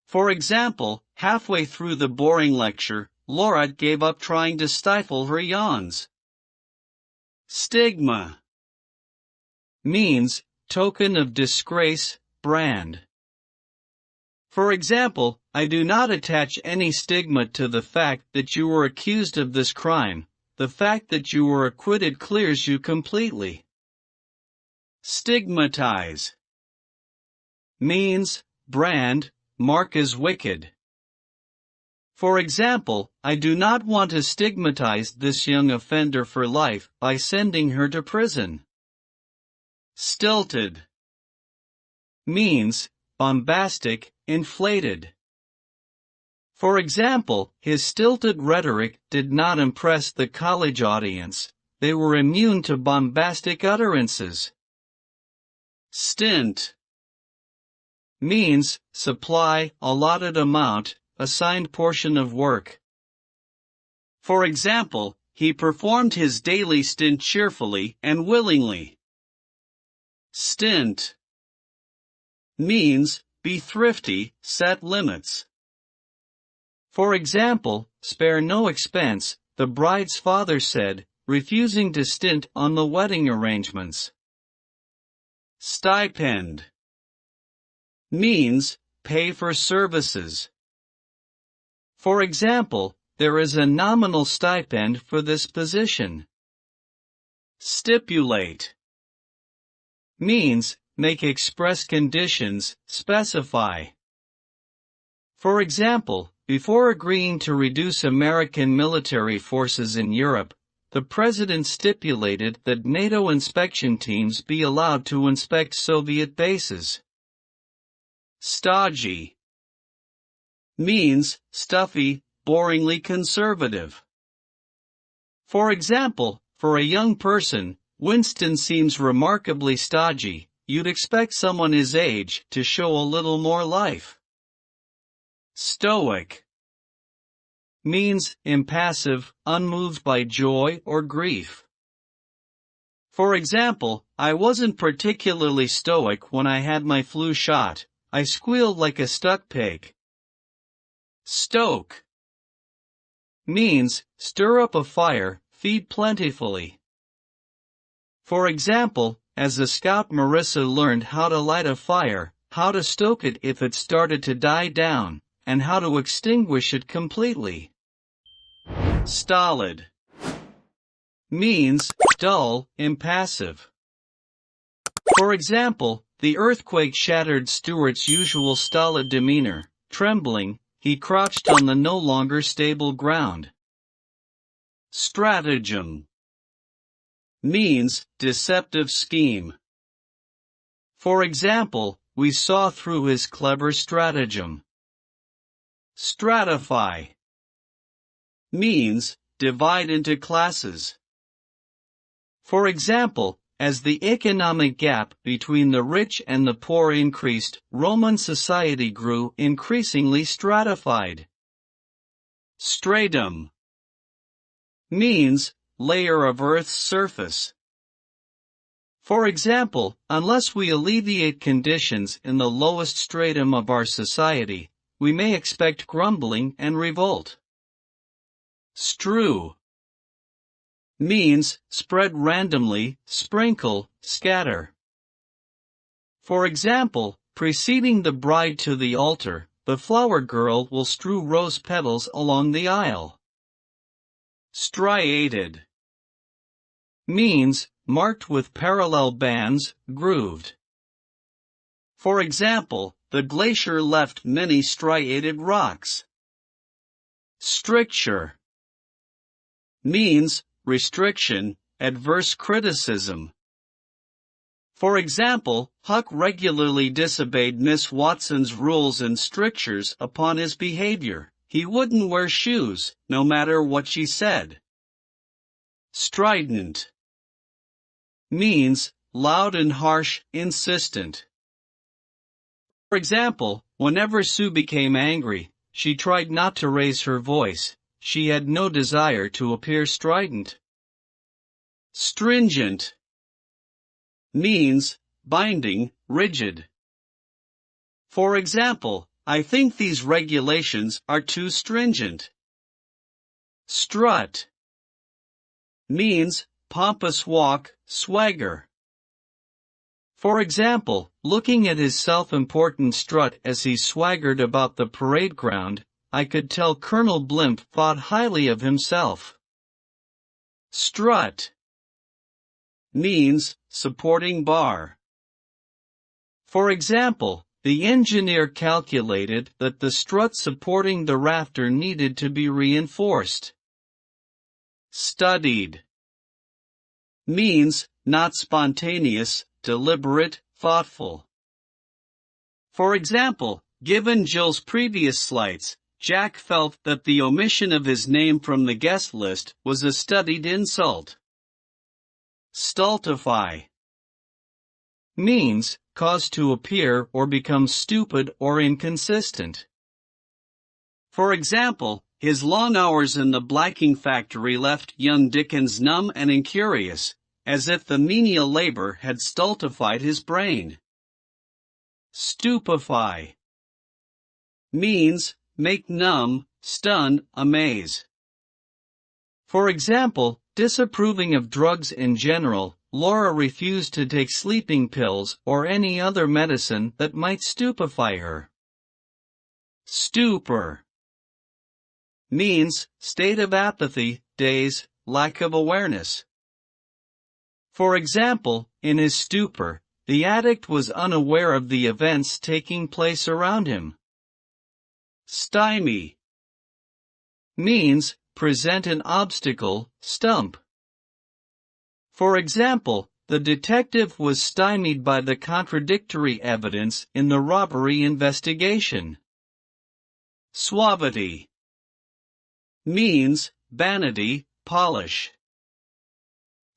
A: For example, halfway through the boring lecture, Laura gave up trying to stifle her yawns. Stigma means token of disgrace, brand. For example, I do not attach any stigma to the fact that you were accused of this crime. The fact that you were acquitted clears you completely. Stigmatize means brand, mark as wicked. For example, I do not want to stigmatize this young offender for life by sending her to prison. Stilted means bombastic, inflated. For example, his stilted rhetoric did not impress the college audience. They were immune to bombastic utterances. Stint means supply, allotted amount, assigned portion of work. For example, he performed his daily stint cheerfully and willingly. Stint means be thrifty, set limits. For example, spare no expense, the bride's father said, refusing to stint on the wedding arrangements. Stipend means pay for services. For example, there is a nominal stipend for this position. Stipulate means make express conditions, specify. For example, before agreeing to reduce American military forces in Europe, the President stipulated that NATO inspection teams be allowed to inspect Soviet bases. Stodgy means stuffy, boringly conservative. For example, for a young person, Winston seems remarkably stodgy. You'd expect someone his age to show a little more life. Stoic means impassive, unmoved by joy or grief. For example, I wasn't particularly stoic when I had my flu shot. I squealed like a stuck pig. Stoke means stir up a fire, feed plentifully. For example, as a scout, Marissa learned how to light a fire, how to stoke it if it started to die down, and how to extinguish it completely. Stolid means dull, impassive. For example, the earthquake shattered Stuart's usual stolid demeanor. Trembling, he crouched on the no longer stable ground. Stratagem means deceptive scheme. For example, we saw through his clever stratagem. Stratify means divide into classes. For example, as the economic gap between the rich and the poor increased, Roman society grew increasingly stratified. Stratum means layer of Earth's surface. For example, unless we alleviate conditions in the lowest stratum of our society, we may expect grumbling and revolt. Strew means spread randomly, sprinkle, scatter. For example, preceding the bride to the altar, the flower girl will strew rose petals along the aisle. Striated means marked with parallel bands, grooved. For example, the glacier left many striated rocks. Stricture means restriction, adverse criticism. For example, Huck regularly disobeyed Miss Watson's rules and strictures upon his behavior. He wouldn't wear shoes, no matter what she said. Strident means loud and harsh, insistent. For example, whenever Sue became angry, she tried not to raise her voice. She had no desire to appear strident. Stringent means binding, rigid. For example, I think these regulations are too stringent. Strut means pompous walk, swagger. For example, looking at his self-important strut as he swaggered about the parade ground, I could tell Colonel Blimp thought highly of himself. Strut means supporting bar. For example, the engineer calculated that the strut supporting the rafter needed to be reinforced. Studied means not spontaneous, deliberate, thoughtful. For example, given Jill's previous slights, Jack felt that the omission of his name from the guest list was a studied insult. Stultify means cause to appear or become stupid or inconsistent. For example, his long hours in the blacking factory left young Dickens numb and incurious, as if the menial labor had stultified his brain. Stupefy means make numb, stun, amaze. For example, disapproving of drugs in general, Laura refused to take sleeping pills or any other medicine that might stupefy her. Stupor means state of apathy, daze, lack of awareness. For example, in his stupor, the addict was unaware of the events taking place around him. Stymie means present an obstacle, stump. For example, the detective was stymied by the contradictory evidence in the robbery investigation. Suavity means vanity, polish.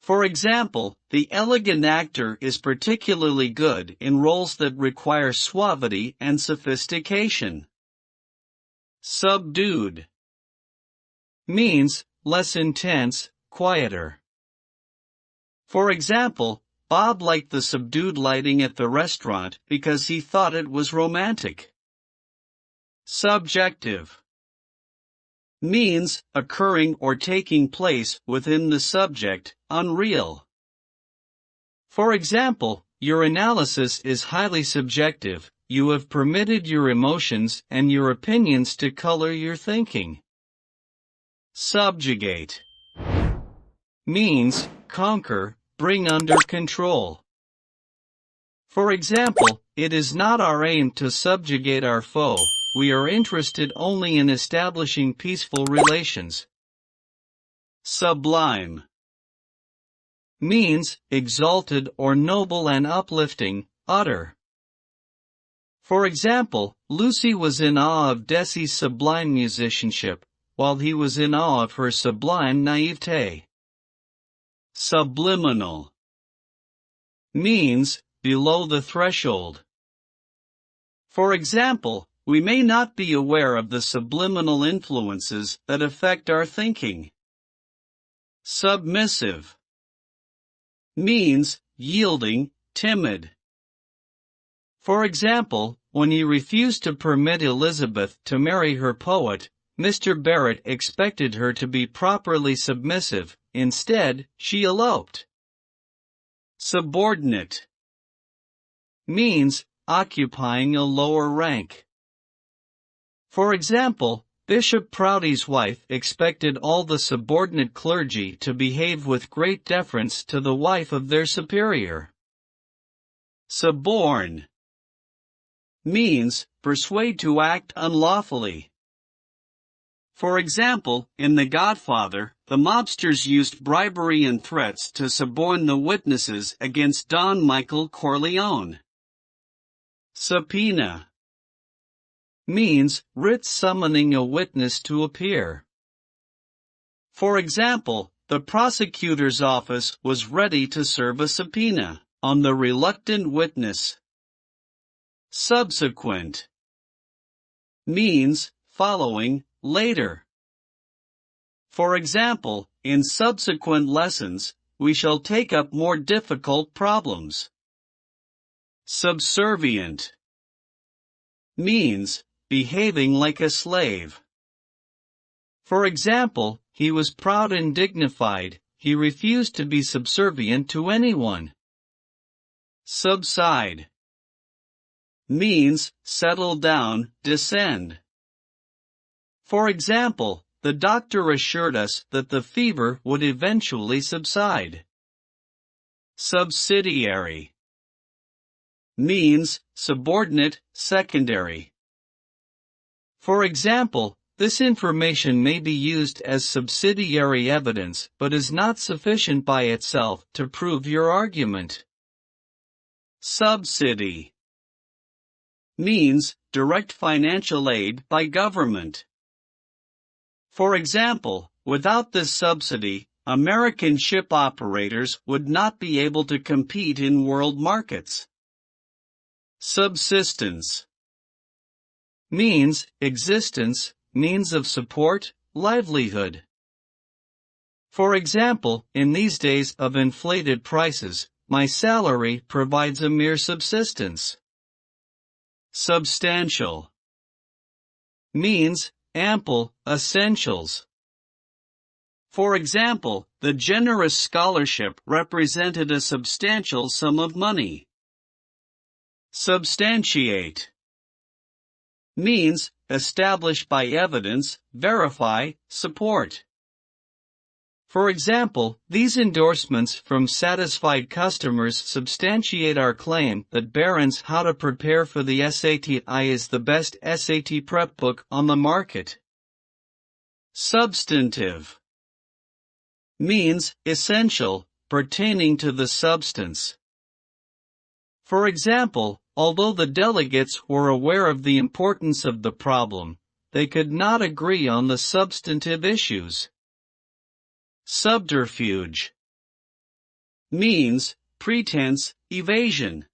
A: For example, the elegant actor is particularly good in roles that require suavity and sophistication. Subdued means less intense, quieter. For example, Bob liked the subdued lighting at the restaurant because he thought it was romantic. Subjective means occurring or taking place within the subject, unreal. For example, your analysis is highly subjective. You have permitted your emotions and your opinions to color your thinking. Subjugate means conquer, bring under control. For example, it is not our aim to subjugate our foe, we are interested only in establishing peaceful relations. Sublime means exalted or noble and uplifting, utter. For example, Lucy was in awe of Desi's sublime musicianship, while he was in awe of her sublime naivete. Subliminal means below the threshold. For example, we may not be aware of the subliminal influences that affect our thinking. Submissive means yielding, timid. For example, when he refused to permit Elizabeth to marry her poet, Mr. Barrett expected her to be properly submissive. Instead, she eloped. Subordinate means occupying a lower rank. For example, Bishop Proudie's wife expected all the subordinate clergy to behave with great deference to the wife of their superior. Suborn means persuade to act unlawfully. For example, in The Godfather, the mobsters used bribery and threats to suborn the witnesses against Don Michael Corleone. Subpoena means writ summoning a witness to appear. For example, the prosecutor's office was ready to serve a subpoena on the reluctant witness. Subsequent means following, later. For example, in subsequent lessons, we shall take up more difficult problems. Subservient means behaving like a slave. For example, he was proud and dignified, he refused to be subservient to anyone. Subside means settle down, descend. For example, the doctor assured us that the fever would eventually subside. Subsidiary means subordinate, secondary. For example, this information may be used as subsidiary evidence but is not sufficient by itself to prove your argument. Subsidy means direct financial aid by government. For example, without this subsidy, American ship operators would not be able to compete in world markets. Subsistence means existence, means of support, livelihood. For example, in these days of inflated prices, my salary provides a mere subsistence. Substantial means ample, essentials. For example, the generous scholarship represented a substantial sum of money. Substantiate means establish by evidence, verify, support. For example, these endorsements from satisfied customers substantiate our claim that Barron's How to Prepare for the SAT is the best SAT prep book on the market. Substantive means essential, pertaining to the substance. For example, although the delegates were aware of the importance of the problem, they could not agree on the substantive issues. Subterfuge means pretense, evasion.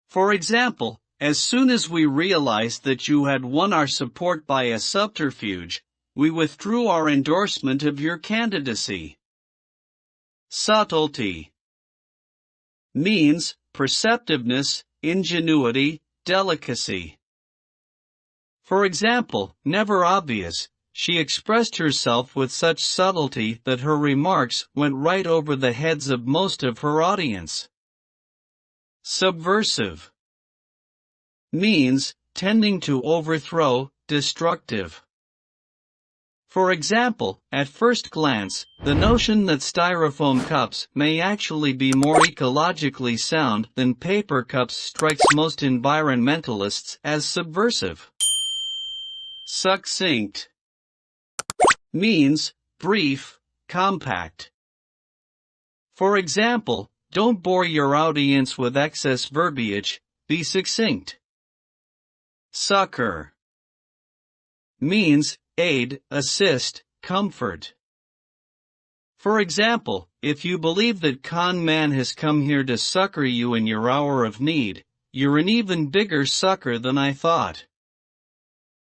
A: For example, as soon as we realized that you had won our support by a subterfuge, we withdrew our endorsement of your candidacy. Subtlety means perceptiveness, ingenuity, delicacy. For example, never obvious, she expressed herself with such subtlety that her remarks went right over the heads of most of her audience. Subversive means tending to overthrow, destructive. For example, at first glance, the notion that styrofoam cups may actually be more ecologically sound than paper cups strikes most environmentalists as subversive. Succinct means brief, compact. For example, don't bore your audience with excess verbiage, be succinct. Succor means aid, assist, comfort. For example, if you believe that con man has come here to succor you in your hour of need, you're an even bigger sucker than I thought.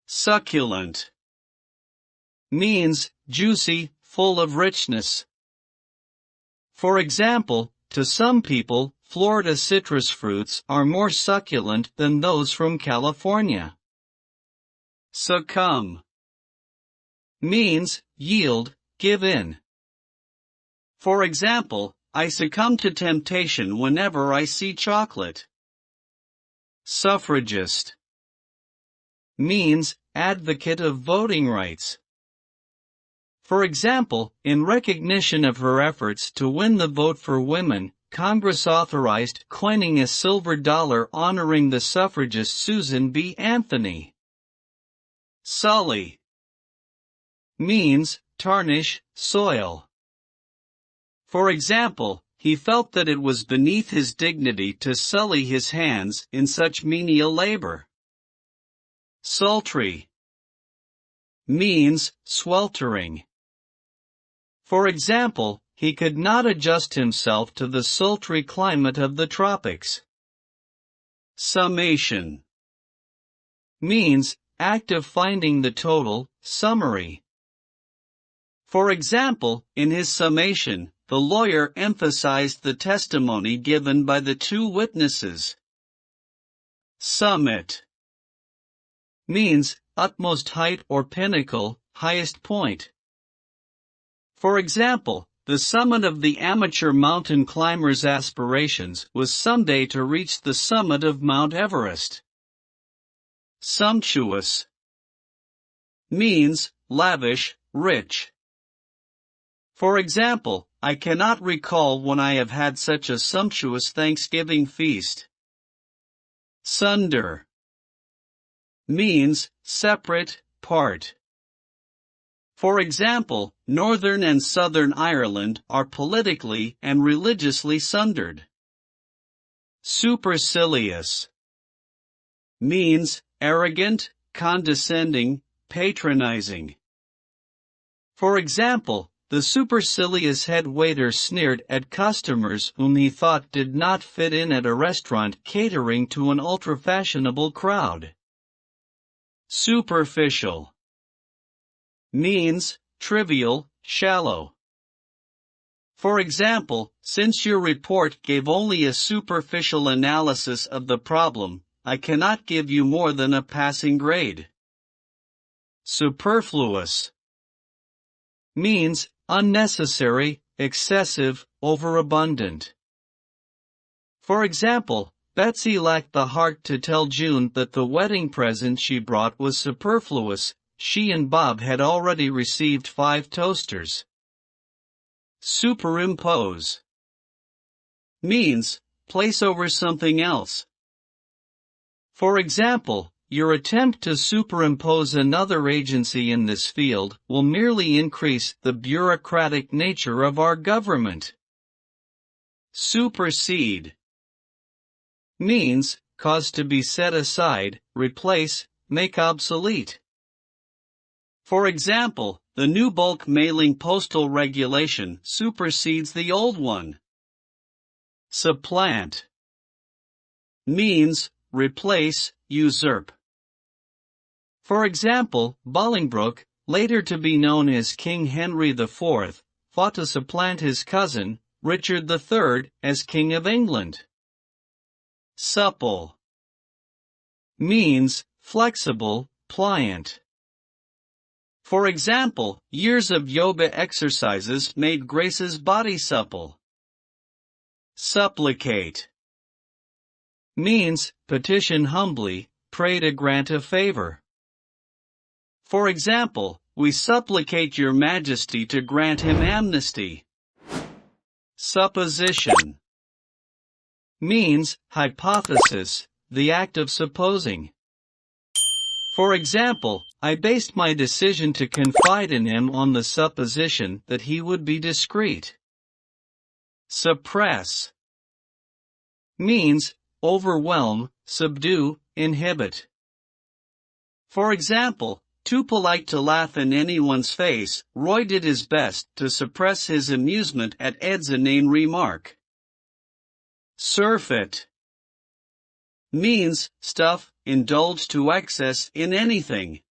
A: Succulent means juicy, full of richness. For example, to some people, Florida citrus fruits are more succulent than those from California. Succumb means yield, give in. For example, I succumb to temptation whenever I see chocolate. Suffragist means advocate of voting rights. For example, in recognition of her efforts to win the vote for women, Congress authorized coining a silver dollar honoring the suffragist Susan B. Anthony. Sully means tarnish, soil. For example, he felt that it was beneath his dignity to sully his hands in such menial labor. Sultry means sweltering. For example, he could not adjust himself to the sultry climate of the tropics. Summation means act of finding the total, summary. For example, in his summation, the lawyer emphasized the testimony given by the two witnesses. Summit means utmost height or pinnacle, highest point. For example, the summit of the amateur mountain climber's aspirations was someday to reach the summit of Mount Everest. Sumptuous means lavish, rich. For example, I cannot recall when I have had such a sumptuous Thanksgiving feast. Sunder means separate, part. For example, Northern and Southern Ireland are politically and religiously sundered. Supercilious means arrogant, condescending, patronizing. For example, the supercilious head waiter sneered at customers whom he thought did not fit in at a restaurant catering to an ultra-fashionable crowd. Superficial means trivial, shallow. For example, since your report gave only a superficial analysis of the problem, I cannot give you more than a passing grade. Superfluous means unnecessary, excessive, overabundant. For example, Betsy lacked the heart to tell June that the wedding present she brought was superfluous. She and Bob had already received 5 toasters. Superimpose means place over something else. For example, your attempt to superimpose another agency in this field will merely increase the bureaucratic nature of our government. Supersede means cause to be set aside, replace, make obsolete. For example, the new bulk mailing postal regulation supersedes the old one. Supplant means replace, usurp. For example, Bolingbroke, later to be known as King Henry IV, fought to supplant his cousin, Richard III, as King of England. Supple means flexible, pliant. For example, years of yoga exercises made Grace's body supple. Supplicate means petition humbly, pray to grant a favor. For example, we supplicate your majesty to grant him amnesty. Supposition means hypothesis, the act of supposing. For example, I based my decision to confide in him on the supposition that he would be discreet. Suppress means overwhelm, subdue, inhibit. For example, too polite to laugh in anyone's face, Roy did his best to suppress his amusement at Ed's inane remark. Surfeit means stuff, indulge to excess in anything.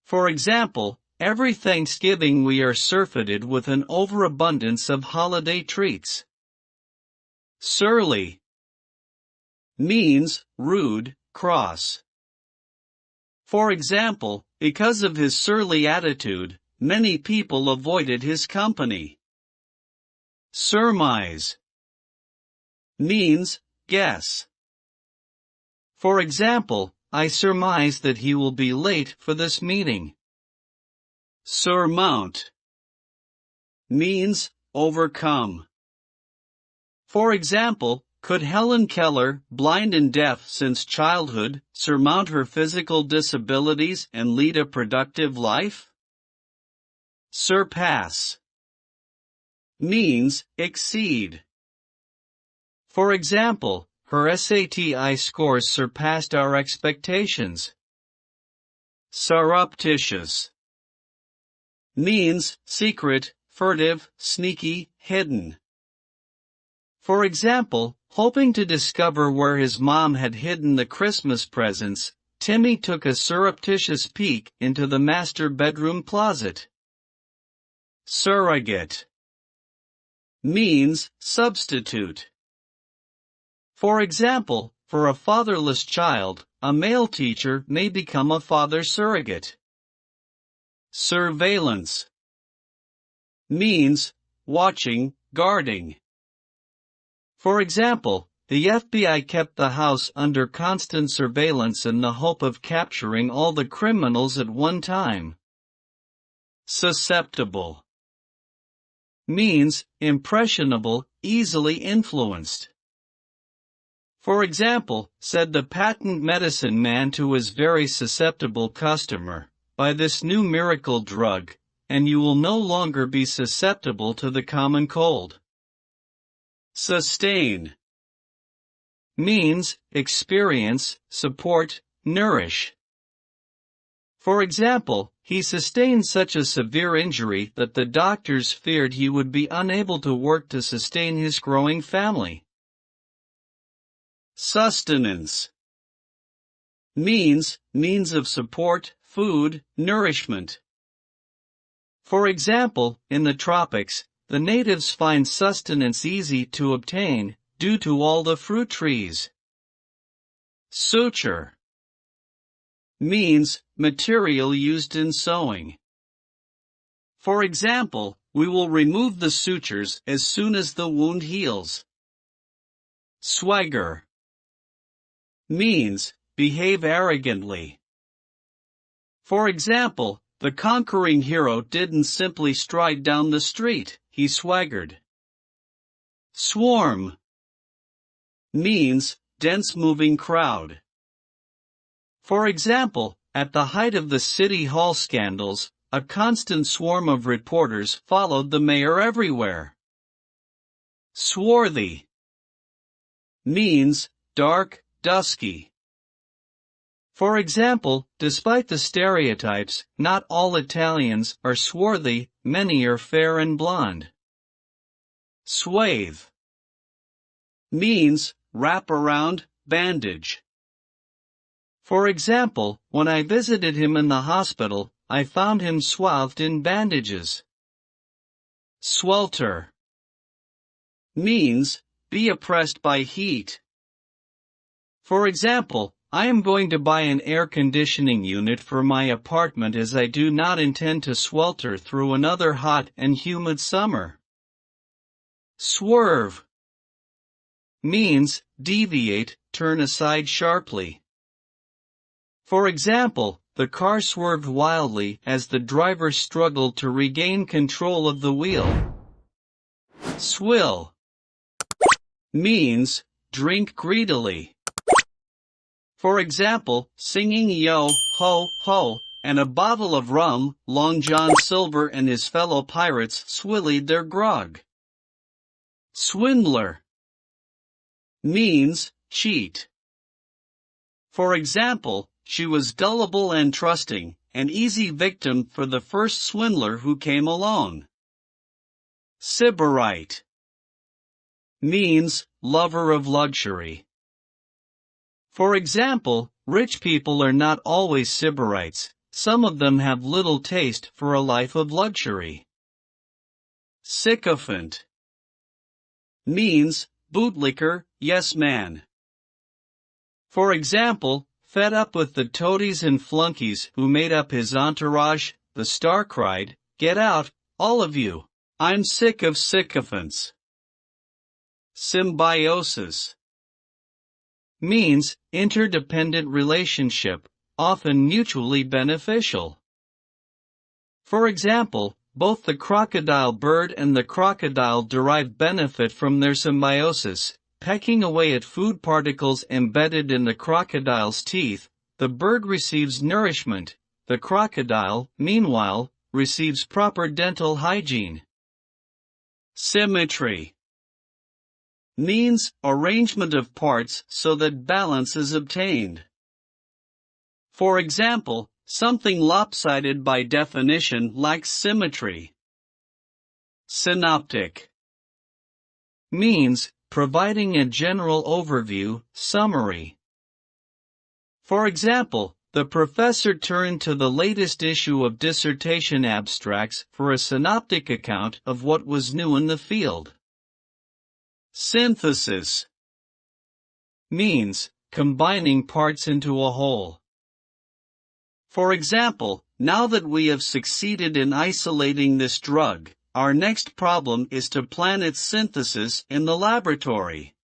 A: For example, every Thanksgiving we are surfeited with an overabundance of holiday treats. Surly means rude, cross. For example, because of his surly attitude, many people avoided his company. Surmise means guess. For example, I surmise that he will be late for this meeting. Surmount means overcome. For example, could Helen Keller, blind and deaf since childhood, surmount her physical disabilities and lead a productive life? Surpass means exceed. For example, her SAT scores surpassed our expectations. Surreptitious means secret, furtive, sneaky, hidden. For example, hoping to discover where his mom had hidden the Christmas presents, Timmy took a surreptitious peek into the master bedroom closet. Surrogate means substitute. For example, for a fatherless child, a male teacher may become a father surrogate. Surveillance means watching, guarding. For example, the FBI kept the house under constant surveillance in the hope of capturing all the criminals at one time. Susceptible means impressionable, easily influenced. For example, said the patent medicine man to his very susceptible customer, buy this new miracle drug, and you will no longer be susceptible to the common cold. Sustain means experience, support, nourish. For example, he sustained such a severe injury that the doctors feared he would be unable to work to sustain his growing family. Sustenance means means of support, food, nourishment. For example, in the tropics, the natives find sustenance easy to obtain, due to all the fruit trees. Suture means material used in sewing. For example, we will remove the sutures as soon as the wound heals. Swagger means behave arrogantly. For example, the conquering hero didn't simply stride down the street, he swaggered. Swarm means dense moving crowd. For example, at the height of the City Hall scandals, a constant swarm of reporters followed the mayor everywhere. Swarthy means dark, dusky. For example, despite the stereotypes, not all Italians are swarthy, many are fair and blonde. Swathe means wrap around, bandage. For example, when I visited him in the hospital, I found him swathed in bandages. Swelter means be oppressed by heat. For example, I am going to buy an air conditioning unit for my apartment as I do not intend to swelter through another hot and humid summer. Swerve means deviate, turn aside sharply. For example, the car swerved wildly as the driver struggled to regain control of the wheel. Swill means drink greedily. For example, singing yo, ho, ho, and a bottle of rum, Long John Silver and his fellow pirates swillied their grog. Swindler means cheat. For example, she was gullible and trusting, an easy victim for the first swindler who came along. Sybarite means lover of luxury. For example, rich people are not always sybarites, some of them have little taste for a life of luxury. Sycophant means bootlicker, yes man. For example, fed up with the toadies and flunkies who made up his entourage, the star cried, "Get out, all of you! I'm sick of sycophants." Symbiosis means interdependent relationship, often mutually beneficial. For example, both the crocodile bird and the crocodile derive benefit from their symbiosis. Pecking away at food particles embedded in the crocodile's teeth, the bird receives nourishment. The crocodile, meanwhile, receives proper dental hygiene. Symmetry means arrangement of parts so that balance is obtained. For example, something lopsided by definition lacks symmetry. Synoptic means providing a general overview, summary. For example, the professor turned to the latest issue of dissertation abstracts for a synoptic account of what was new in the field. Synthesis means combining parts into a whole. For example, now that we have succeeded in isolating this drug, our next problem is to plan its synthesis in the laboratory.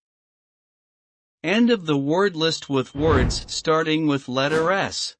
A: End of the word list with words starting with letter S.